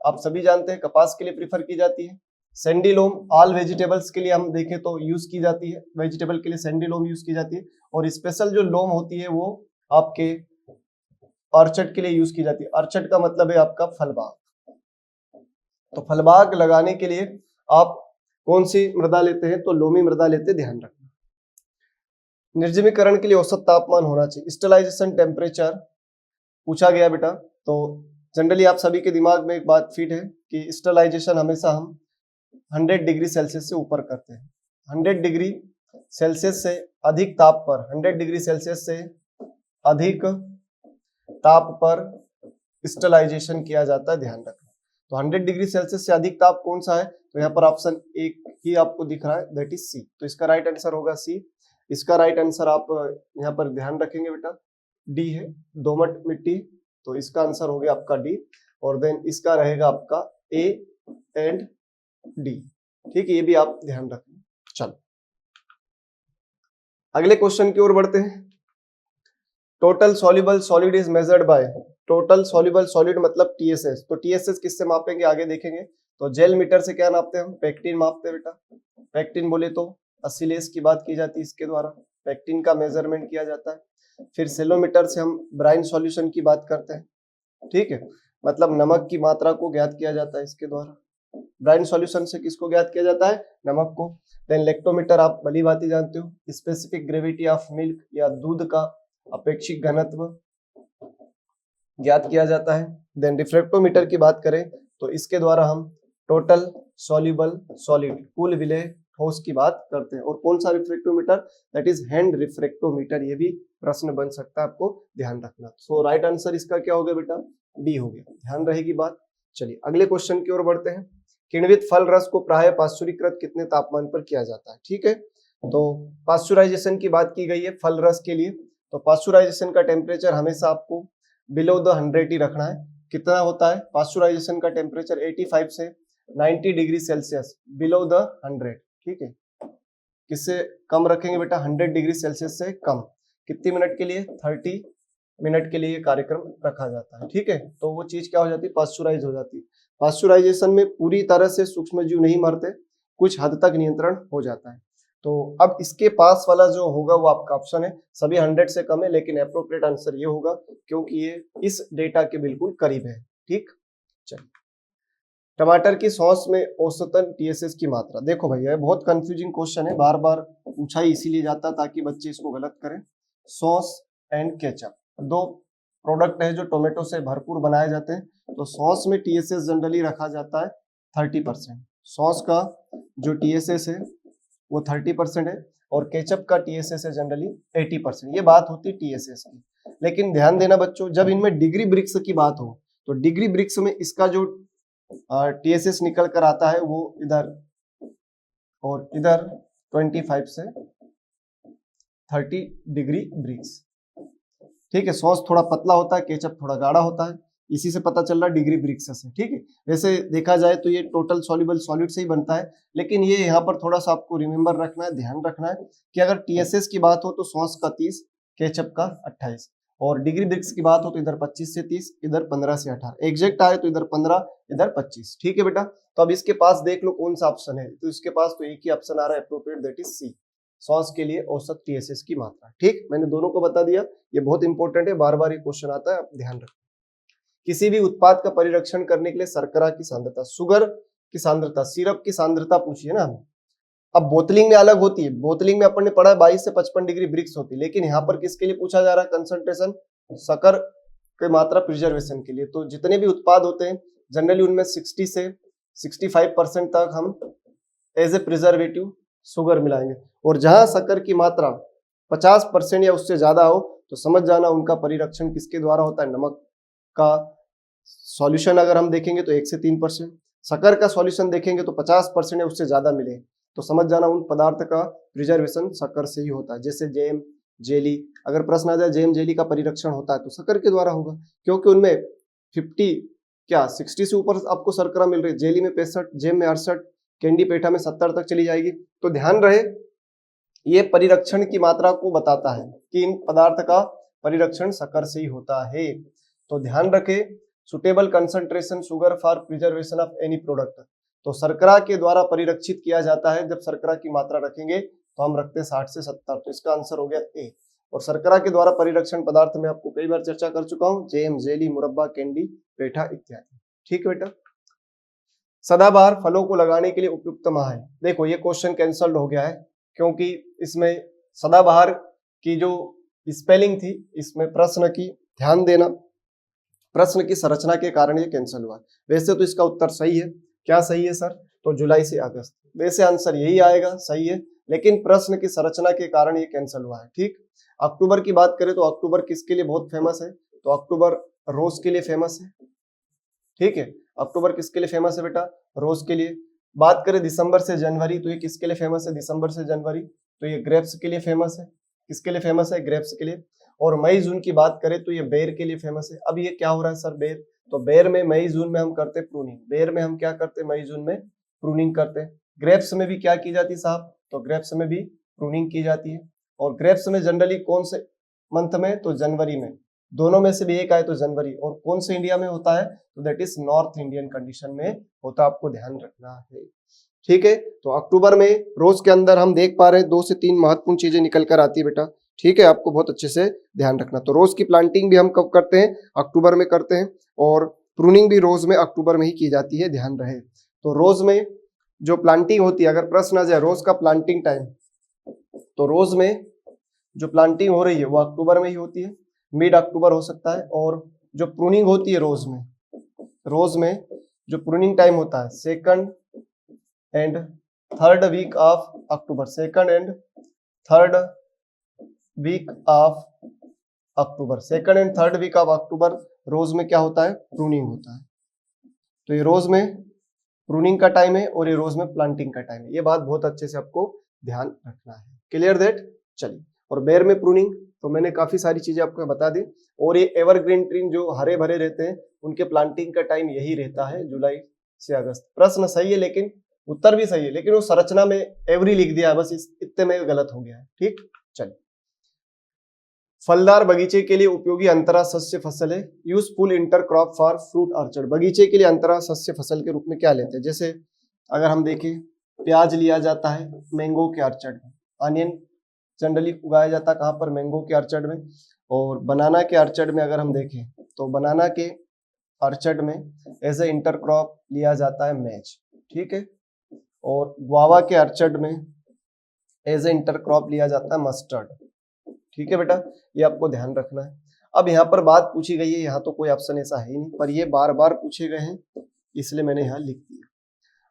आप सभी जानते हैं कपास के लिए प्रीफर की जाती है। सैंडी लोम ऑल वेजिटेबल्स के लिए हम देखें तो यूज की जाती है, वेजिटेबल के लिए सैंडी लोम यूज की जाती है, और स्पेशल जो लोम होती है वो आपके ऑर्चर्ड के लिए यूज की जाती है। ऑर्चर्ड का मतलब है आपका फलबाग, तो फलबाग लगाने के लिए आप कौन सी मृदा लेते हैं, तो लोमी मृदा लेते, ध्यान रखना। निर्जमीकरण के लिए औसत तापमान होना चाहिए, स्टरलाइजेशन टेम्परेचर पूछा गया बेटा, तो जनरली आप सभी के दिमाग में एक बात फिट है कि स्टरलाइजेशन हमेशा हम 100 डिग्री सेल्सियस से ऊपर करते हैं। 100 डिग्री सेल्सियस से अधिक ताप पर, 100 डिग्री सेल्सियस से अधिक ताप पर स्टरलाइजेशन किया जाता है, ध्यान रखना। तो 100 डिग्री सेल्सियस से अधिक ताप कौन सा है, तो यहाँ पर ऑप्शन एक ही आपको दिख रहा है, दैट इज सी, तो इसका राइट आंसर होगा सी। इसका राइट आंसर आप यहाँ पर ध्यान रखेंगे बेटा, डी है, दोमट मिट्टी, तो इसका आंसर हो गया आपका डी, और देन इसका रहेगा आपका ए एंड डी। ठीक है, ये भी आप ध्यान रखें। चलो अगले क्वेश्चन की ओर बढ़ते हैं। Total soluble solid is measured by, total soluble solid मतलब TSS, तो TSS किससे मापेंगे आगे देखेंगे। तो जेल मीटर से क्या नापते हैं हम, पैक्टिन मापते हैं बेटा। पैक्टिन बोले तो एसिलेस की बात की जाती है, इसके द्वारा पैक्टिन का मेजरमेंट किया जाता है। फिर सेलोमीटर से हम ब्राइन सॉल्यूशन की बात करते हैं, ठीक है, मतलब नमक की मात्रा को ज्ञात किया जाता है इसके द्वारा। ब्राइन सॉल्यूशन से किसको ज्ञात किया जाता है, नमक को। देन लेक्टोमीटर आप भली भांति जानते हो, स्पेसिफिक ग्रेविटी ऑफ मिल्क या दूध का अपेक्षिक घनत्व ज्ञात किया जाता है। देन रिफ्रैक्टोमीटर की बात करें तो इसके द्वारा हम टोटल सॉल्युबल सॉलिड, कुल विलेय ठोस की बात करते हैं। और कौन सा refractometer, that is hand refractometer, ये भी प्रश्न बन सकता है, आपको ध्यान रखना। सो राइट आंसर इसका क्या हो गया बेटा, डी हो गया, ध्यान रहेगी बात। चलिए अगले क्वेश्चन की ओर बढ़ते हैं। किण्वित फल रस को प्राय पाश्चुरीकृत कितने तापमान पर किया जाता है, ठीक है, तो पाश्चुराइजेशन की बात की गई है फल रस के लिए, तो पाश्चुराइजेशन का टेम्परेचर हमेशा आपको बिलो द 100 ही रखना है। कितना होता है पाश्चुराइजेशन का टेम्परेचर, 85 से 90 डिग्री सेल्सियस बिलो द 100, ठीक है। किससे कम रखेंगे बेटा, 100 डिग्री सेल्सियस से कम। कितनी मिनट के लिए, 30 मिनट के लिए कार्यक्रम रखा जाता है, ठीक है। तो वो चीज क्या हो जाती है, पाश्चुराइज हो जाती है। पाश्चुराइजेशन में पूरी तरह से सूक्ष्मजीव नहीं मरते, कुछ हद तक नियंत्रण हो जाता है। तो अब इसके पास वाला जो होगा वो आपका ऑप्शन है, सभी 100 से कम है, लेकिन अप्रोप्रिएट आंसर ये होगा क्योंकि ये इस डेटा के बिल्कुल करीब है। ठीक, चलिए। टमाटर की सॉस में औसतन टीएसएस की मात्रा, देखो भैया बहुत कंफ्यूजिंग क्वेश्चन है, बार बार पूछा ही इसीलिए जाता ताकि बच्चे इसको गलत करें। सॉस एंड केचप दो प्रोडक्ट है जो टोमेटो से भरपूर बनाए जाते हैं, तो सॉस में टीएसएस जनरली रखा जाता है 30%। सॉस का जो टीएसएस है वो 30% है और केचप का टीएसएस है जनरली 80%। ये बात होती है टीएसएस की। लेकिन ध्यान देना बच्चों, जब इनमें डिग्री ब्रिक्स की बात हो तो डिग्री ब्रिक्स में इसका जो टीएसएस निकल कर आता है वो इधर और इधर 25 से 30 डिग्री ब्रिक्स। ठीक है, सॉस थोड़ा पतला होता है, केचप थोड़ा गाढ़ा होता है, इसी से पता चल रहा डिग्री ब्रिक्स से। ठीक है, वैसे देखा जाए तो ये टोटल सॉल्युबल सॉलिड से ही बनता है, लेकिन ये यहाँ पर थोड़ा सा आपको रिमेंबर रखना है, ध्यान रखना है कि अगर टीएसएस की बात हो तो सॉस का 30, केचप का 28, और डिग्री ब्रिक्स की बात हो तो इधर 25 से 30, इधर 15 से 18, एग्जैक्ट आए तो इधर 15, इधर 25। ठीक है बेटा, तो अब इसके पास देख लो कौन सा ऑप्शन है, तो इसके पास तो एक ही ऑप्शन आ रहा है appropriate, that is C, sauce के लिए औसत टीएसएस की मात्रा। ठीक, मैंने दोनों को बता दिया, ये बहुत इंपॉर्टेंट है, बार बार ये क्वेश्चन आता है, आप ध्यान रखो। किसी भी उत्पाद का परिरक्षण करने के लिए शर्करा की सांद्रता, शुगर की सांद्रता, सिरप की सांद्रता पूछिए ना। अब बोतलिंग में अलग होती है, बोतलिंग में अपन ने पढ़ा 22 से 55 डिग्री ब्रिक्स होती है, लेकिन यहाँ पर किसके लिए पूछा जा रहा है कंसंट्रेशन, शक्कर की मात्रा प्रिजर्वेशन के लिए। तो जितने भी उत्पाद होते हैं जनरली उनमें 60 से 65% तक हम एज ए प्रिजर्वेटिव शुगर मिलाएंगे, और जहां शक्कर की मात्रा 50% या उससे ज्यादा हो तो समझ जाना उनका परिरक्षण किसके द्वारा होता है, नमक का सॉल्यूशन अगर हम देखेंगे तो 1 से 3%, शक्कर का सॉल्यूशन देखेंगे तो 50% या उससे ज्यादा मिले तो समझ जाना उन पदार्थ का प्रिजर्वेशन शक्कर से ही होता है। जैसे जैम, जेली, अगर प्रश्न आ जाए जैम जेली का परिरक्षण होता है तो शक्कर के द्वारा होगा, क्योंकि उनमें 60 से ऊपर आपको शर्करा मिल रही है, जेली में 65, जैम में 68, कैंडी पेठा में 70 तक चली जाएगी। तो ध्यान रहे ये परिरक्षण की मात्रा को बताता है कि इन पदार्थ का परिरक्षण शक्कर से ही होता है। तो ध्यान रखे suitable concentration sugar for preservation of any product, तो शर्करा के द्वारा परिरक्षित किया जाता है। जब शर्करा की मात्रा रखेंगे तो हम रखते हैं 60 से 70, तो इसका आंसर हो गया ए। और शर्करा के द्वारा परिरक्षण पदार्थ में आपको कई बार चर्चा कर चुका हूं, जैम, जेली, मुरब्बा, कैंडी, पेठा इत्यादि। ठीक है बेटा, सदाबहार फलों को लगाने के लिए उपयुक्त माह है, देखो ये क्वेश्चन कैंसल्ड हो गया है क्योंकि इसमें सदाबहार की जो स्पेलिंग थी इसमें प्रश्न की, ध्यान देना प्रश्न की संरचना के कारण ये कैंसिल हुआ। वैसे तो इसका उत्तर सही है, क्या सही है सर, तो जुलाई से अगस्त, वैसे आंसर यही आएगा, सही है, लेकिन प्रश्न की संरचना के कारण ये कैंसिल हुआ है। ठीक, अक्टूबर की बात करें तो अक्टूबर किसके लिए बहुत फेमस है, तो अक्टूबर रोज के लिए फेमस है। ठीक है, अक्टूबर किसके लिए फेमस है बेटा, रोज के लिए। बात करें दिसंबर से जनवरी तो ये किसके लिए फेमस है, दिसंबर से जनवरी तो ये ग्रेप्स के लिए फेमस है। किसके लिए फेमस है, ग्रेप्स के लिए। और मई जून की बात करें तो ये बेर के लिए फेमस है। अब ये क्या हो रहा है सर, बेर, तो बेर में मई जून में हम करते हैं प्रूनिंग, बेर में हम क्या करते हैं, मई जून में प्रूनिंग करते हैं। ग्रेप्स में भी क्या की जाती है साहब, तो ग्रेप्स में भी प्रूनिंग की जाती है। और ग्रेप्स में जनरली कौन से मंथ में, तो जनवरी में, दोनों में से भी एक आए तो जनवरी, और कौन से इंडिया में होता है, तो that is north Indian condition में होता, आपको ध्यान रखना है। ठीक है, तो अक्टूबर में रोज के अंदर हम देख पा रहे हैं 2 से 3 महत्वपूर्ण चीजें निकल कर आती है बेटा। ठीक है, आपको बहुत अच्छे से ध्यान रखना। तो रोज की प्लांटिंग भी हम कब करते हैं, अक्टूबर में करते हैं, और प्रूनिंग भी रोज में अक्टूबर में ही की जाती है, ध्यान रहे। तो रोज में जो प्लांटिंग होती है, अगर प्रश्न आ जाए रोज का प्लांटिंग टाइम, तो रोज में जो प्लांटिंग हो रही है वो अक्टूबर में ही होती है, मिड अक्टूबर हो सकता है। और जो प्रूनिंग होती है रोज में जो प्रूनिंग टाइम होता है 2nd and 3rd week of October, 2nd and 3rd week of October, 2nd and 3rd week of October रोज में क्या होता है, प्रूनिंग होता है। तो ये रोज में प्रूनिंग का टाइम है और ये रोज में प्लांटिंग का टाइम है, ये बात बहुत अच्छे से आपको ध्यान रखना है। क्लियर दैट, चलिए। और बेर में प्रूनिंग तो मैंने काफी सारी चीजें आपको बता दी। और ये एवरग्रीन ट्री जो हरे भरे रहते हैं उनके प्लांटिंग का टाइम यही रहता है, जुलाई से अगस्त। प्रश्न सही है, लेकिन उत्तर भी सही है, लेकिन वो संरचना में एवरी लिख दिया है, बस इतने में गलत हो गया है। ठीक, चलिए। फलदार बगीचे के लिए उपयोगी अंतरा सस्य फसल है, useful intercrop for fruit orchard. बगीचे के लिए अंतरा सस्य फसल के रूप में क्या लेते हैं, जैसे अगर हम देखें प्याज लिया जाता है मैंगो के ऑर्चर्ड में। अनियन जनरली उगाया जाता है कहाँ पर? मैंगो के ऑर्चर्ड में। और बनाना के ऑर्चर्ड में अगर हम देखें तो बनाना के ऑर्चर्ड में एज ए इंटरक्रॉप लिया जाता है मैच, ठीक है। और गुआवा के ऑर्चर्ड में एज ए इंटरक्रॉप लिया जाता है मस्टर्ड, ठीक है बेटा, ये आपको ध्यान रखना है। अब यहाँ पर बात पूछी गई है, यहाँ तो कोई ऑप्शन ऐसा है ही नहीं, पर ये बार बार पूछे गए हैं इसलिए मैंने यहाँ लिख दिया।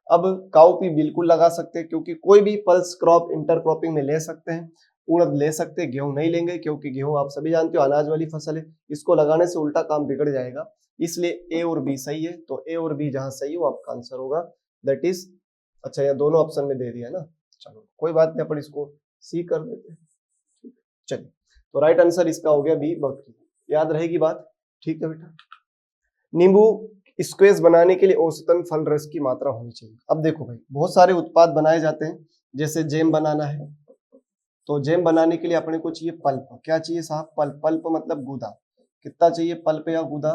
अब काउपी बिल्कुल लगा सकते हैं क्योंकि कोई भी पल्स क्रॉप इंटरक्रॉपिंग में ले सकते हैं। उड़द ले सकते हैं, गेहूं नहीं लेंगे क्योंकि गेहूं आप सभी जानते हो अनाज वाली फसल है, इसको लगाने से उल्टा काम बिगड़ जाएगा, इसलिए ए और बी सही है। तो ए और बी जहां सही हो आपका आंसर होगा, दैट इज, अच्छा यहाँ दोनों ऑप्शन में दे दिया ना, चलो कोई बात नहीं, अपन इसको सी कर देते हैं। चलिए, तो राइट आंसर इसका हो गया बी, बकरी। याद रहेगी बात, ठीक है बेटा। नींबू स्क्वेज बनाने के लिए औसतन फल रस की मात्रा होनी चाहिए। अब देखो भाई, बहुत सारे उत्पाद बनाए जाते हैं, जैसे जैम बनाना है तो जैम बनाने के लिए अपने को चाहिए पल्प। क्या चाहिए साहब? पल्प। पल्प मतलब गूदा। कितना चाहिए पल्प या गूदा?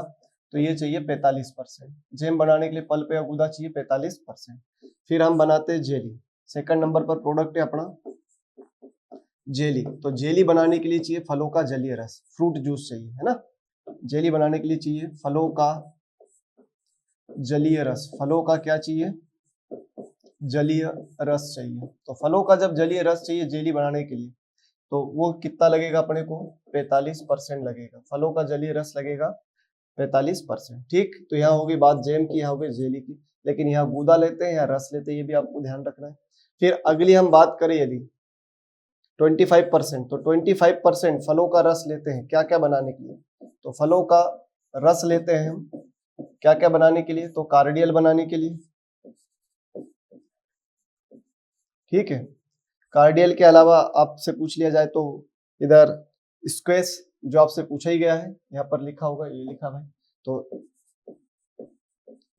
तो ये चाहिए 45%। जैम बनाने के लिए पल्प या गूदा चाहिए 45%। फिर हम बनाते हैं जेली। सेकंड नंबर पर प्रोडक्ट है अपना जेली। तो जेली बनाने के लिए चाहिए फलों का जलीय रस, फ्रूट जूस चाहिए, है ना। जेली बनाने के लिए चाहिए फलों का जलीय रस। फलों का क्या चाहिए? जलीय रस चाहिए। तो फलों का जब जलीय रस चाहिए जेली बनाने के लिए, तो वो कितना लगेगा अपने को? 45% लगेगा। फलों का जलीय रस लगेगा 45%, ठीक। तो यहाँ होगी बात जैम की, यहाँ होगी जेली की, लेकिन यहाँ गूदा लेते हैं या रस लेते हैं, ये भी आपको ध्यान रखना है। फिर अगली हम बात करें यदि 25%, तो 25% फलों का रस लेते हैं क्या क्या बनाने के लिए? तो फलों का रस लेते हैं हम क्या क्या बनाने के लिए? तो कार्डियल बनाने के लिए, ठीक है। कार्डियल के अलावा आपसे पूछ लिया जाए तो इधर स्क्वेस, जो आपसे पूछा ही गया है, यहाँ पर लिखा होगा, ये लिखा भाई। तो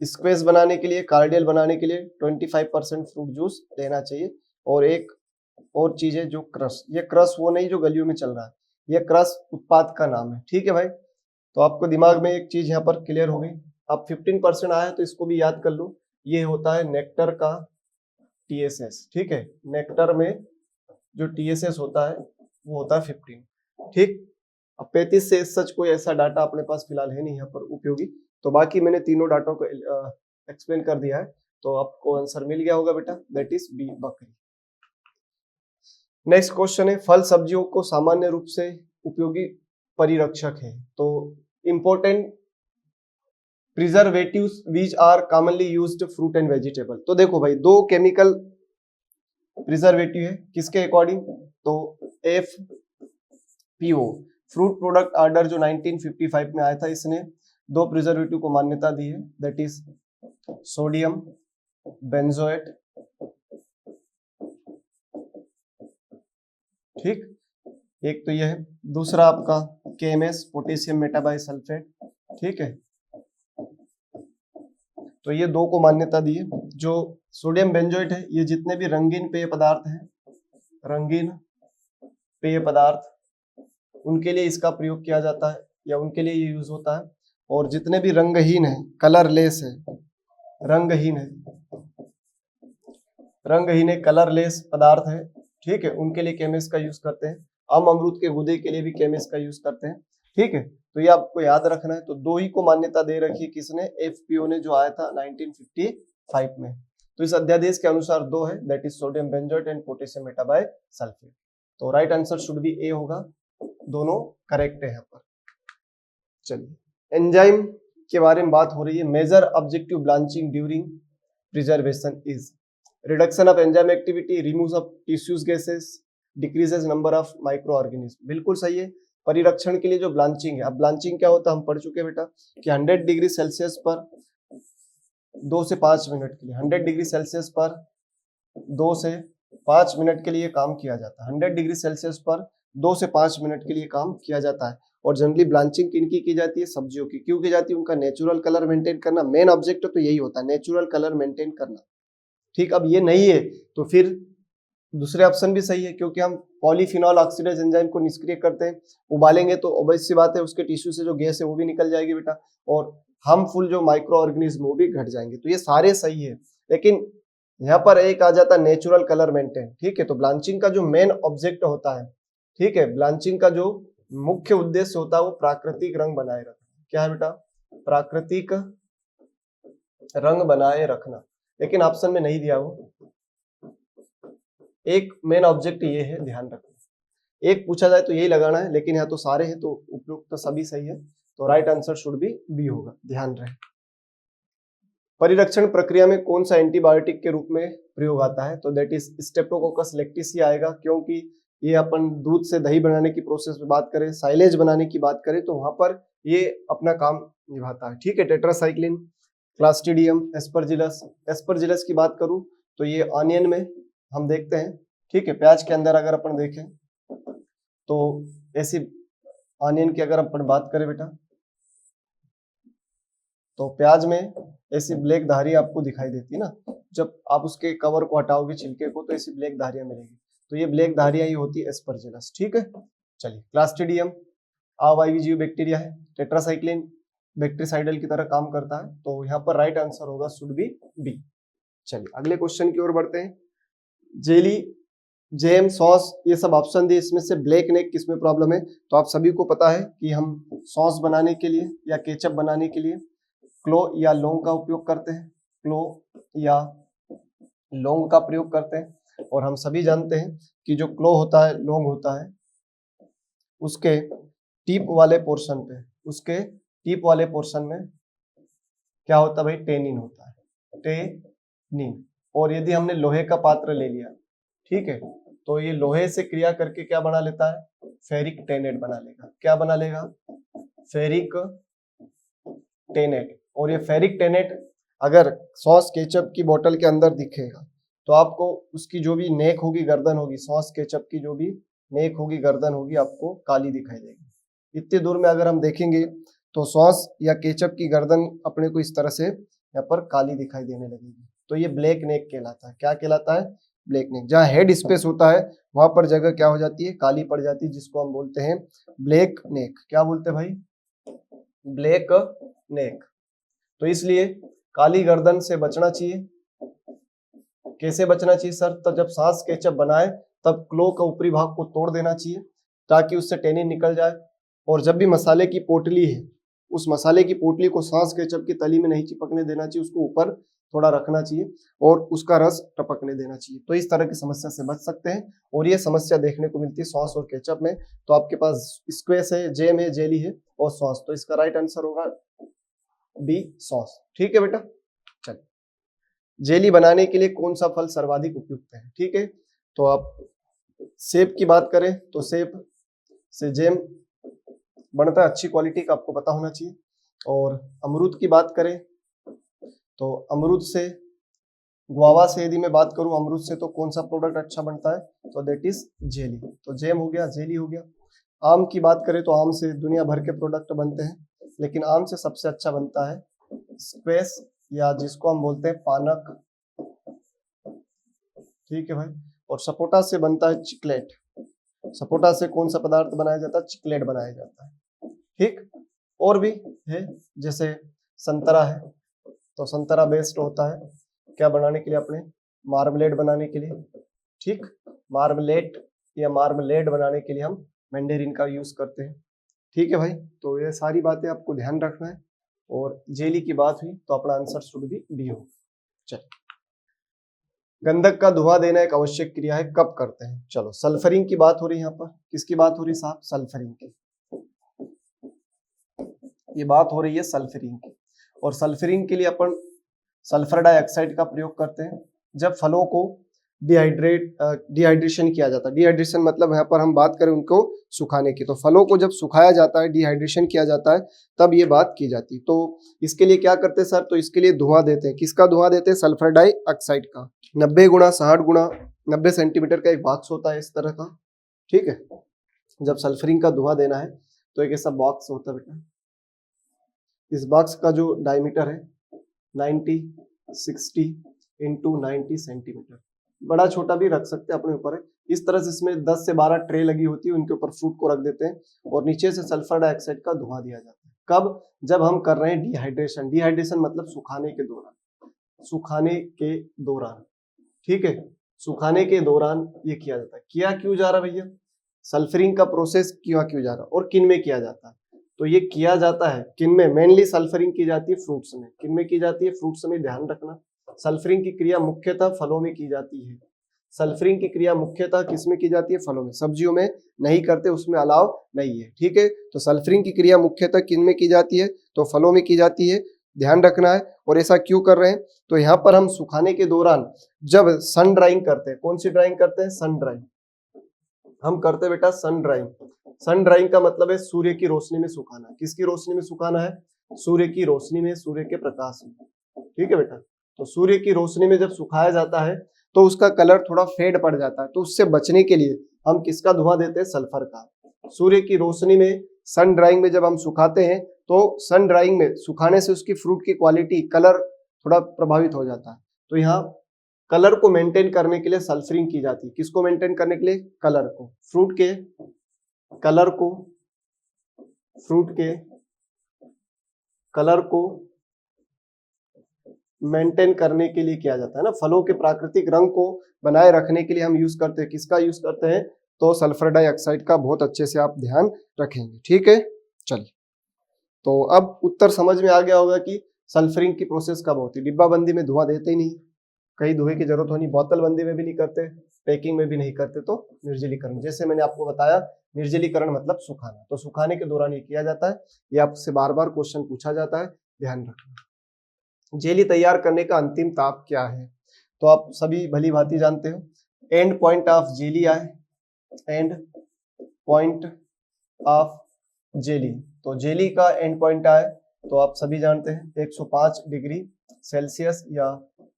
स्क्वेस बनाने के लिए, कार्डियल बनाने के लिए 25% फ्रूट जूस लेना चाहिए। और एक और चीज है जो क्रश, ये क्रश वो नहीं जो गलियों में चल रहा है, ये क्रश उत्पाद का नाम है, ठीक है भाई। तो आपको दिमाग में एक चीज यहाँ पर क्लियर हो गई। अब 15% आया है तो इसको भी याद कर लो, ये होता है नेक्टर का टीएसएस, ठीक है। नेक्टर में जो टीएसएस होता है वो होता है 15, ठीक। अब 35 से सच कोई ऐसा डाटा अपने पास फिलहाल है नहीं यहाँ पर उपयोगी, तो बाकी मैंने तीनों डाटा को एक्सप्लेन कर दिया है, तो आपको आंसर मिल गया होगा बेटा, दैट इज बी, बकरी। नेक्स्ट क्वेश्चन है, फल सब्जियों को सामान्य रूप से उपयोगी परिरक्षक है, तो important preservatives which are commonly used fruit and vegetable. तो देखो भाई, दो केमिकल प्रिजर्वेटिव है, किसके अकॉर्डिंग? तो FPO, फ्रूट प्रोडक्ट ऑर्डर जो 1955 में आया था, इसने दो प्रिजर्वेटिव को मान्यता दी है, दैट इज सोडियम बेंजोएट, ठीक। एक तो यह है, दूसरा आपका KMS, पोटेशियम मेटाबाइसल्फेट, ठीक है। तो ये दो को मान्यता दी है। जो सोडियम बेंजोएट है, ये जितने भी रंगीन पेय पदार्थ हैं, रंगीन पेय पदार्थ, उनके लिए इसका प्रयोग किया जाता है या उनके लिए ये यूज होता है। और जितने भी रंगहीन है, कलरलेस है, रंगहीन है, रंगहीन है, कलरलेस पदार्थ है, ठीक है, उनके लिए केमिस्ट का यूज करते हैं। आम अमरूद के गुदे के लिए भी केमिस्ट का यूज करते हैं, ठीक है। तो ये आपको याद रखना है। तो दो ही को मान्यता दे रखी है, किसने? FPO ने, जो आया था 1955 में। तो इस अध्यादेश के अनुसार दो है, that is sodium benzoate and potassium metabisulphite. तो right answer should be A होगा, दोनों करेक्ट है यहाँ पर। चलिए, एंजाइम के बारे में बात हो रही है। Major objective blanching during preservation is reduction of enzyme activity, remove of tissues gases, decreases number of micro organism. बिल्कुल सही है। परिरक्षण के लिए जो ब्लांचिंग है, अब ब्लांचिंग क्या होता है हम पढ़ चुके हैं बेटा, कि 100 डिग्री सेल्सियस पर 2 से 5 मिनट के लिए, 100 डिग्री सेल्सियस पर 2 से 5 मिनट के लिए काम किया जाता है। 100 डिग्री सेल्सियस पर 2 से 5 मिनट के लिए काम किया जाता है। और जनरली ब्लांचिंग किनकी की जाती है? सब्जियों की। क्यों की जाती है? उनका नेचुरल कलर मेंटेन करना, मेन ऑब्जेक्ट तो यही होता है, नेचुरल कलर मेंटेन करना, ठीक। अब ये नहीं है तो फिर दूसरे ऑप्शन भी सही है, क्योंकि हम पॉलीफिनॉल ऑक्सीडेज एंजाइम को निष्क्रिय करते हैं, उबालेंगे तो ऑब्वियस सी बात है उसके टिश्यू से जो गैस है वो भी निकल जाएगी बेटा, और हार्मफुल जो माइक्रो ऑर्गेनिज्म वो भी घट जाएंगे। तो ये सारे सही है, लेकिन यहाँ पर एक आ जाता है नेचुरल कलर मेंटेन, ठीक है। तो ब्लांचिंग का जो मेन ऑब्जेक्ट होता है, ठीक है, ब्लांचिंग का जो मुख्य उद्देश्य होता है वो प्राकृतिक रंग बनाए रखना। क्या है बेटा? प्राकृतिक रंग बनाए रखना। लेकिन ऑप्शन में नहीं दिया वो। एक मेन ऑब्जेक्ट ये है, ध्यान रखना। एक पूछा जाए तो यही लगाना है, लेकिन यहाँ तो सारे हैं तो उपयुक्त तो सभी सही है, तो right answer should be B होगा, ध्यान रहे। परिरक्षण प्रक्रिया में कौन सा एंटीबायोटिक के रूप में प्रयोग आता है? तो दैट इज स्ट्रेप्टोकोकस लैक्टिस आएगा, क्योंकि ये अपन दूध से दही बनाने की प्रोसेस में बात करें, साइलेज बनाने की बात करें तो वहां पर ये अपना काम निभाता है, ठीक है। टेट्रासाइक्लिन, क्लास्ट्रीडियम, एस्परजिलस की बात करूं तो ये ऑनियन में हम देखते हैं, ठीक है। प्याज के अंदर अगर अपन देखें तो ऐसी ऑनियन की अगर अपन बात करें बेटा, तो प्याज में ऐसी ब्लैक धारी आपको दिखाई देती है ना, जब आप उसके कवर को हटाओगे छिलके को तो ऐसी ब्लैक धारियां मिलेगी, तो ये ब्लैक धारियां ही होती है एस्परजिलस, ठीक है। चलिए, क्लास्ट्रीडियम अवायवीजीव बैक्टीरिया है, टेट्रासाइक्लिन बैक्टीरिसाइडल की तरह काम करता है, तो यहाँ पर राइट आंसर होगा शुड बी बी। चलिए अगले क्वेश्चन की ओर बढ़ते हैं। जेली, जैम, सॉस, ये सब ऑप्शन दिए, इसमें से ब्लैक नेक किसमें प्रॉब्लम है? तो आप सभी को पता है कि हम सॉस बनाने के लिए या केचप बनाने के लिए क्लो या लौंग का उपयोग करते हैं, क्लो या लौंग का प्रयोग करते हैं। और हम सभी जानते हैं कि जो क्लो होता है, लौंग होता है, उसके टिप वाले पोर्शन पे, उसके टिप वाले पोर्शन में क्या होता है भाई? टेनिन होता है, टेनिन। और यदि हमने लोहे का पात्र ले लिया, ठीक है, तो ये लोहे से क्रिया करके क्या बना लेता है? फेरिक टेनेट बना लेगा। क्या बना लेगा? Ferric Tenet. और ये फेरिक टेनेट अगर सॉस केचप की बोतल के अंदर दिखेगा तो आपको उसकी जो भी नेक होगी, गर्दन होगी, सॉस केचप की जो भी नेक होगी, गर्दन होगी, आपको काली दिखाई देगी। इतनी दूर में अगर हम देखेंगे तो सॉस या केचप की गर्दन अपने को इस तरह से यहाँ पर काली दिखाई देने लगेगी, तो ये ब्लैक नेक कहलाता है। क्या कहलाता है? ब्लैक नेक। जहाँ हेड स्पेस होता है वहां पर जगह क्या हो जाती है? काली पड़ जाती है, जिसको हम बोलते हैं ब्लैक नेक। क्या बोलते हैं भाई? ब्लैक नेक। तो इसलिए काली गर्दन से बचना चाहिए। कैसे बचना चाहिए सर? तो जब सॉस केचप बनाए तब क्लो का ऊपरी भाग को तोड़ देना चाहिए ताकि उससे टेनिन निकल जाए। और जब भी मसाले की पोटली है, उस मसाले की पोटली को सॉस केचप की तली में नहीं चिपकने देना चाहिए, उसको ऊपर थोड़ा रखना चाहिए और उसका रस टपकने देना चाहिए। तो इस तरह की समस्या से बच सकते हैं। और ये समस्या देखने को मिलती है सॉस और केचप में। तो आपके पास स्क्वैश है, जैम है, जेली है और सॉस, तो इसका राइट आंसर होगा बी, सॉस, ठीक है बेटा। चलिए, जेली बनाने के लिए कौन सा फल सर्वाधिक उपयुक्त है? ठीक है, तो आप सेब की बात करें तो सेब से जैम बनता है, अच्छी क्वालिटी का, आपको पता होना चाहिए। और अमरूद की बात करें तो अमरूद से, गुआवा से यदि मैं बात करूं अमरूद से, तो कौन सा प्रोडक्ट अच्छा बनता है? तो दैट इज जेली। तो जैम हो गया, जेली हो गया। आम की बात करें तो आम से दुनिया भर के प्रोडक्ट बनते हैं, लेकिन आम से सबसे अच्छा बनता है स्क्वैश, या जिसको हम बोलते हैं पानक, ठीक है भाई। और सपोटा से बनता है चिकलेट। सपोटा से कौन सा पदार्थ बनाया जाता है? चिकलेट बनाया जाता है, ठीक। और भी है, जैसे संतरा है, तो संतरा बेस्ट होता है क्या बनाने के लिए? अपने मार्मलेड बनाने के लिए, ठीक। मार्मलेट या मार्मलेड बनाने के लिए हम मैंडेरिन का यूज करते हैं, ठीक है भाई। तो ये सारी बातें आपको ध्यान रखना है। और जेली की बात हुई तो अपना आंसर शुड बी हो। चलो, गंधक का धुआं देना एक आवश्यक क्रिया है, कब करते हैं? चलो, सल्फरिंग की बात हो रही है यहाँ पर। किसकी बात हो रही है साहब? सल्फरिंग की। ये बात हो रही है सल्फरिंग की। और सल्फरिंग के लिए अपन सल्फर डाइऑक्साइड का प्रयोग करते हैं जब फलों को डिहाइड्रेशन किया जाता है। डिहाइड्रेशन मतलब यहाँ पर हम बात करें उनको सुखाने की, तो फलों को जब सुखाया जाता है, डिहाइड्रेशन किया जाता है, तब ये बात की जाती है। तो इसके लिए क्या करते हैं सर? तो इसके लिए धुआं देते हैं। किसका धुआं देते हैं? सल्फर डाइऑक्साइड का। 90 गुणा 60 गुणा 90 सेंटीमीटर का एक बॉक्स होता है इस तरह का, ठीक है। जब सल्फरिंग का धुआं देना है तो एक ऐसा बॉक्स होता है बेटा। इस बॉक्स का जो डायमीटर है 90 60 इंटू 90 सेंटीमीटर, बड़ा छोटा भी रख सकते हैं, अपने ऊपर है। इस तरह से इसमें 10 से 12 ट्रे लगी होती है, उनके ऊपर फ्रूट को रख देते हैं और नीचे से सल्फर डाइऑक्साइड का धुआं दिया जाता है। कब? जब हम कर रहे हैं डिहाइड्रेशन। डिहाइड्रेशन मतलब सुखाने के दौरान, सुखाने के दौरान, ठीक है, सुखाने के दौरान ये किया जाता है। किया क्यों जा रहा है भैया, सल्फरिंग का प्रोसेस क्यों जा रहा है और किन में किया जाता है, तो ये किया जाता है किन में, मेनली सल्फरिंग की जाती है फ्रूट्स में। किन में की जाती है, फ्रूट्स में, ध्यान रखना। सल्फरिंग की क्रिया मुख्यतः फलों में की जाती है। सल्फरिंग की क्रिया मुख्यतः किसमें की जाती है, फलों में। सब्जियों में नहीं करते, उसमें अलाउ नहीं है, ठीक है। तो सल्फरिंग की क्रिया मुख्यतः किन में की जाती है, तो फलों में की जाती है, ध्यान रखना है। और ऐसा क्यों कर रहे हैं, तो यहाँ पर हम सुखाने के दौरान जब सन ड्राइंग करते हैं, कौन सी ड्राइंग करते हैं, सन ड्राइंग हम करते हैं बेटा, सन ड्राइंग। सन ड्राइंग का मतलब है सूर्य की रोशनी में सुखाना। किसकी रोशनी में सुखाना है, सूर्य की रोशनी में, सूर्य के प्रकाश में, ठीक है बेटा। तो सूर्य की रोशनी में जब सुखाया जाता है तो उसका कलर थोड़ा फेड पड़ जाता है, तो उससे बचने के लिए हम किसका धुआं देते हैं, सल्फर का। सूर्य की रोशनी में सन ड्राइंग में जब हम सुखाते हैं तो सन ड्राइंग में सुखाने से उसकी फ्रूट की क्वालिटी, कलर थोड़ा प्रभावित हो जाता है। तो यहाँ कलर को मेंटेन करने के लिए सल्फरिंग की जाती है। किसको मेंटेन करने के लिए, कलर को, फ्रूट के कलर को, फ्रूट के कलर को मेंटेन करने के लिए किया जाता है ना। फलों के प्राकृतिक रंग को बनाए रखने के लिए हम यूज करते हैं, किसका यूज करते हैं, तो सल्फर डाइऑक्साइड का। बहुत अच्छे से आप ध्यान रखेंगे, ठीक है। चलिए, तो अब उत्तर समझ में आ गया होगा कि सल्फरिंग की प्रोसेस कब होती है। डिब्बा बंदी में धुआं देते ही नहीं, कहीं धुएं की जरूरत होनी, बोतल बंदी में भी नहीं करते, पैकिंग में भी नहीं करते। तो निर्जलीकरण, जैसे मैंने आपको बताया, निर्जलीकरण मतलब सुखाना। तो सुखाने के दौरान ये किया जाता है। ये आपसे बार बार क्वेश्चन पूछा जाता है, ध्यान रखना। जेली तैयार करने का अंतिम ताप क्या है, तो आप सभी भली भांति जानते हो, एंड पॉइंट ऑफ जेली आए, एंड पॉइंट ऑफ जेली। तो जेली का एंड पॉइंट आए तो आप सभी जानते हैं 105 डिग्री सेल्सियस या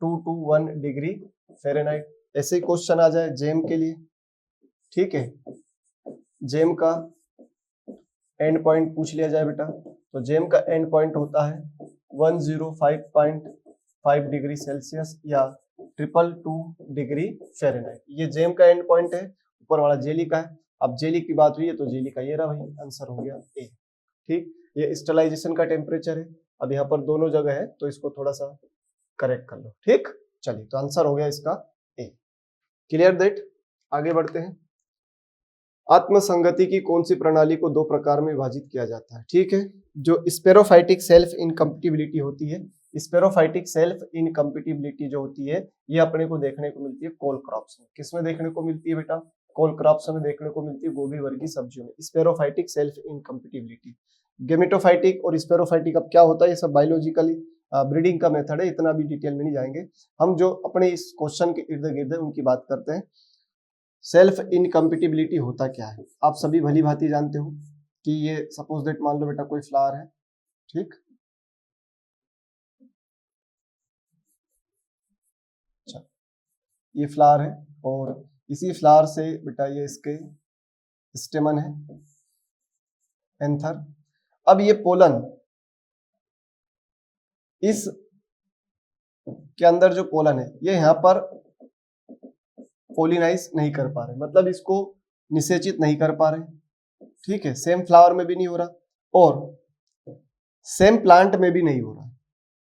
221 डिग्री फ़ारेनहाइट। ऐसे क्वेश्चन आ जाए जेम के लिए, ठीक है, जेम का एंड पॉइंट पूछ लिया जाए बेटा, तो जेम का एंड पॉइंट होता है 105.5 डिग्री सेल्सियस या 222 डिग्री फ़ारेनहाइट। ये जेम का एंड पॉइंट है, ऊपर वाला जेली का है। अब जेली की बात हुई है तो जेली का ये रहा भाई, आंसर हो गया ए, ठीक। ये स्टरलाइजेशन का टेम्परेचर है। अब यहाँ पर दोनों जगह है तो इसको थोड़ा सा करेक्ट कर लो, ठीक। चलिए, तो आंसर हो गया इसका ए। क्लियर दैट, आगे बढ़ते हैं। आत्मसंगति की कौन सी प्रणाली को दो प्रकार में विभाजित किया जाता है, ठीक है। जो स्पेरोफाइटिक सेल्फ इनकम्पेटिबिलिटी होती है, स्पेरोफाइटिक सेल्फ इनकम्पेटिबिलिटी जो होती है, ये अपने को देखने को मिलती है कोल क्रॉप्स में। किसमें देखने को मिलती है बेटा, कोल क्रॉप्स में देखने को मिलती है, गोभी वर्गीय सब्जियों में। स्पेरोफाइटिक सेल्फ इनकम्पेटिबिलिटी, गेमेटोफाइटिक और स्पेरोफाइटिक, अब क्या होता है, ये सब बायोलॉजिकली ब्रीडिंग का मेथड है, इतना भी डिटेल में नहीं जाएंगे हम। जो अपने इस क्वेश्चन के इर्द गिर्द है उनकी बात करते हैं। सेल्फ इनकम्पेटिबिलिटी होता क्या है, आप सभी भली भांति जानते हो कि ये सपोज दैट मान लो बेटा कोई फ्लावर है, ठीक। अच्छा, ये फ्लावर है और इसी फ्लावर से बेटा ये इसके स्टेमन है, एंथर। अब ये पोलन, इस के अंदर जो पोलन है ये यहाँ पर पोलिनाइज नहीं कर पा रहे, मतलब इसको निषेचित नहीं कर पा रहे, ठीक है। सेम फ्लावर में भी नहीं हो रहा और सेम प्लांट में भी नहीं हो रहा,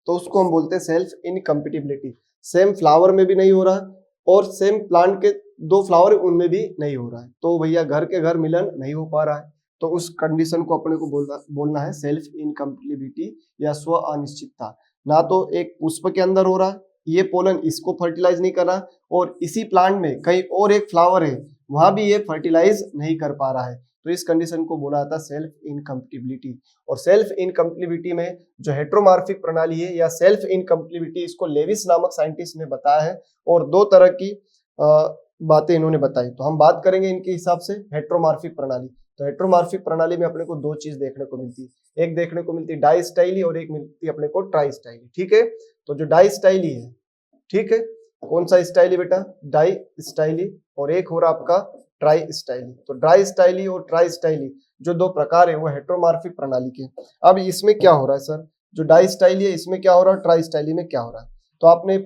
तो उसको हम बोलते हैं सेल्फ इनकम्पेटिबिलिटी। सेम फ्लावर में भी नहीं हो रहा और सेम प्लांट के दो फ्लावर उनमें भी नहीं हो रहा है, तो भैया घर के घर मिलन नहीं हो पा रहा है। तो उस कंडीशन को अपने को बोलना है सेल्फ इनकम्पेटिबिलिटी या स्व अनिश्चितता। ना तो एक पुष्प के अंदर हो रहा है, ये पोलन इसको फर्टिलाइज नहीं कर रहा, और इसी प्लांट में कहीं और एक फ्लावर है, वहां भी ये फर्टिलाइज नहीं कर पा रहा है, तो इस कंडीशन को बोला जाता है सेल्फ इनकम्पेटिबिलिटी। और सेल्फ इनकम्पेटिबिलिटी में जो हेट्रोमॉर्फिक प्रणाली है या सेल्फ इनकम्पेटिबिलिटी, इसको लेविस नामक साइंटिस्ट ने बताया है और दो तरह की बातें इन्होंने बताई। तो हम बात करेंगे इनके हिसाब से हेट्रोमॉर्फिक प्रणाली। तो हेट्रोमॉर्फिक प्रणाली में अपने को दो चीज देखने को मिलती है, एक देखने को मिलती है डाई स्टाइली और एक मिलती है अपने को ट्राई स्टाइली, ठीक है। तो जो डाई स्टाइली है, ठीक है, कौन सा स्टाइली बेटा, डाई स्टाइली, और एक हो रहा आपका ट्राई स्टाइली। तो ड्राई स्टाइली और ट्राई स्टाइली जो दो प्रकार है वो हेट्रोमॉर्फिक प्रणाली के। अब इसमें क्या हो रहा है सर, जो डाई स्टाइली है इसमें क्या हो रहा है, ट्राई स्टाइली में क्या हो रहा है। तो आपने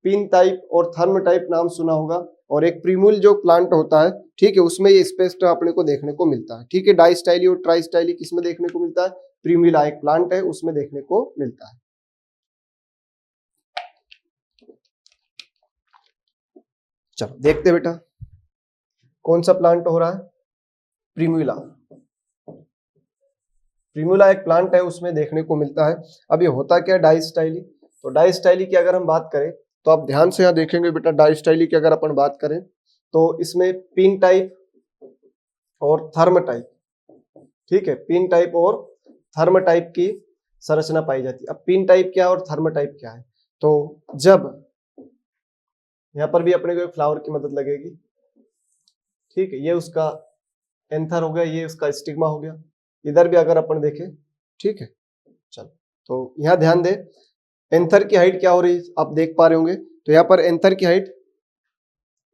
पिन टाइप और थर्म टाइप नाम सुना होगा, और एक प्रीमूल जो प्लांट होता है, ठीक है, उसमें ये स्पेस्ट अपने को देखने को मिलता है, ठीक है। डाई स्टाइली और ट्राई स्टाइली किसमें देखने को मिलता है, प्रीमूला एक प्लांट है उसमें देखने को मिलता है। चलो देखते हैं बेटा कौन सा प्लांट हो रहा है। प्रिम्यूला। प्रिम्यूला एक प्लांट है, उसमें देखने को मिलता है। अब ये होता क्या है, डाइस्टाइली। तो डाइस्टाइली की अगर हम बात करें तो आप ध्यान से यहाँ देखेंगे बेटा, डाइस्टाइली की अगर अपन बात करें तो इसमें पिन टाइप और थर्म टाइप, ठीक है, पिन टाइप और थर्म टाइप की संरचना पाई जाती है। अब पिन टाइप क्या है और थर्म टाइप क्या है, तो जब यहाँ पर भी अपने को एक फ्लावर की मदद लगेगी, ठीक है, ये उसका एंथर हो गया, ये उसका स्टिग्मा हो गया। इधर भी अगर अपन देखें, ठीक है, चलो तो यहाँ ध्यान दे, एंथर की हाइट क्या हो रही है आप देख पा रहे होंगे। तो यहाँ पर एंथर की हाइट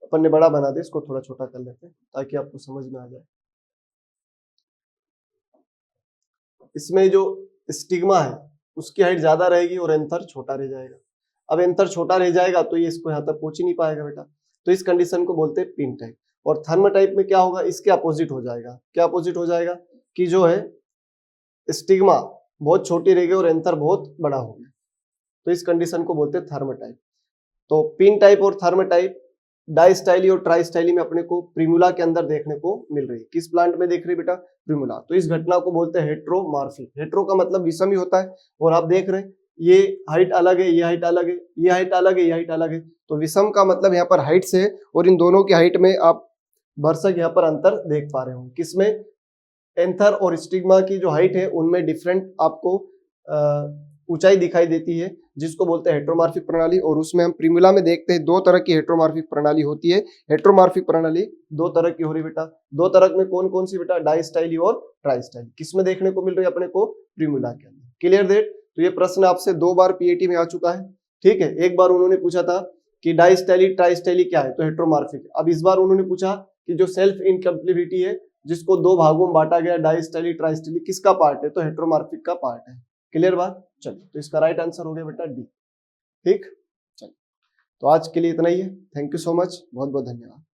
अपन ने बड़ा बना दे, इसको थोड़ा छोटा कर लेते हैं ताकि आपको समझ में आ जाए। इसमें जो स्टिग्मा है उसकी हाइट ज्यादा रहेगी और एंथर छोटा रह जाएगा। अब एंथर छोटा रह जाएगा तो ये इसको यहाँ तक पहुंच ही नहीं पाएगा बेटा, तो इस कंडीशन को बोलते हैं पिन टाइप। और थर्म टाइप में क्या होगा, इसके अपोजिट हो जाएगा। क्या अपोजिट हो जाएगा कि जो है स्टिग्मा बहुत छोटी रहेगी और एंथर बहुत बड़ा होगा, तो इस कंडीशन को बोलते हैं थर्म टाइप। तो पिन टाइप और थर्म टाइप डाइस्टाइली और ट्राइस्टाइली में अपने को प्रिम्यूला के अंदर देखने को मिल रही है। किस प्लांट में देख रही है बेटा, प्रिम्यूला। तो इस घटना को बोलते हैं हेट्रोमॉर्फिक। हेट्रो का मतलब विषम ही होता है, और आप देख रहे हैं ये हाइट अलग है, ये हाइट अलग है, ये हाइट अलग है, ये हाइट अलग है। तो विषम का मतलब यहाँ पर हाइट से, और इन दोनों की हाइट में आप भरसक यहाँ पर अंतर देख पा रहे हो। किसमें, एंथर और स्टिग्मा की जो हाइट है उनमें डिफरेंट आपको ऊंचाई दिखाई देती है, जिसको बोलते हैं हेट्रोमॉर्फिक प्रणाली। और उसमें हम प्रिम्यूला में देखते हैं दो तरह की हेट्रोमॉर्फिक प्रणाली होती है। हेट्रोमॉर्फिक प्रणाली दो तरह की हो रही बेटा। दो तरह में कौन कौन सी बेटा, डाइस्टाइली और ट्राइस्टाइली। किसमें देखने को मिल रही है अपने को, प्रिम्यूला के अंदर। Clear that. तो ये प्रश्न आपसे 2 बार पीएटी में आ चुका है, ठीक है। एक बार उन्होंने पूछा था कि डाइस्टाइली ट्राइस्टाइली क्या है, तो हेट्रोमॉर्फिक। अब इस बार उन्होंने पूछा कि जो सेल्फ इनकम्प्लीबिलिटी है, जिसको 2 भागों में बांटा गया, डाइस्टाइली ट्राइस्टाइली, किसका पार्ट है, तो हेट्रोमॉर्फिक का पार्ट है। क्लियर बात। चलिए, तो इसका राइट आंसर हो गया बेटा डी। ठीक, चलिए, तो आज के लिए इतना ही है। थैंक यू सो मच, बहुत बहुत धन्यवाद।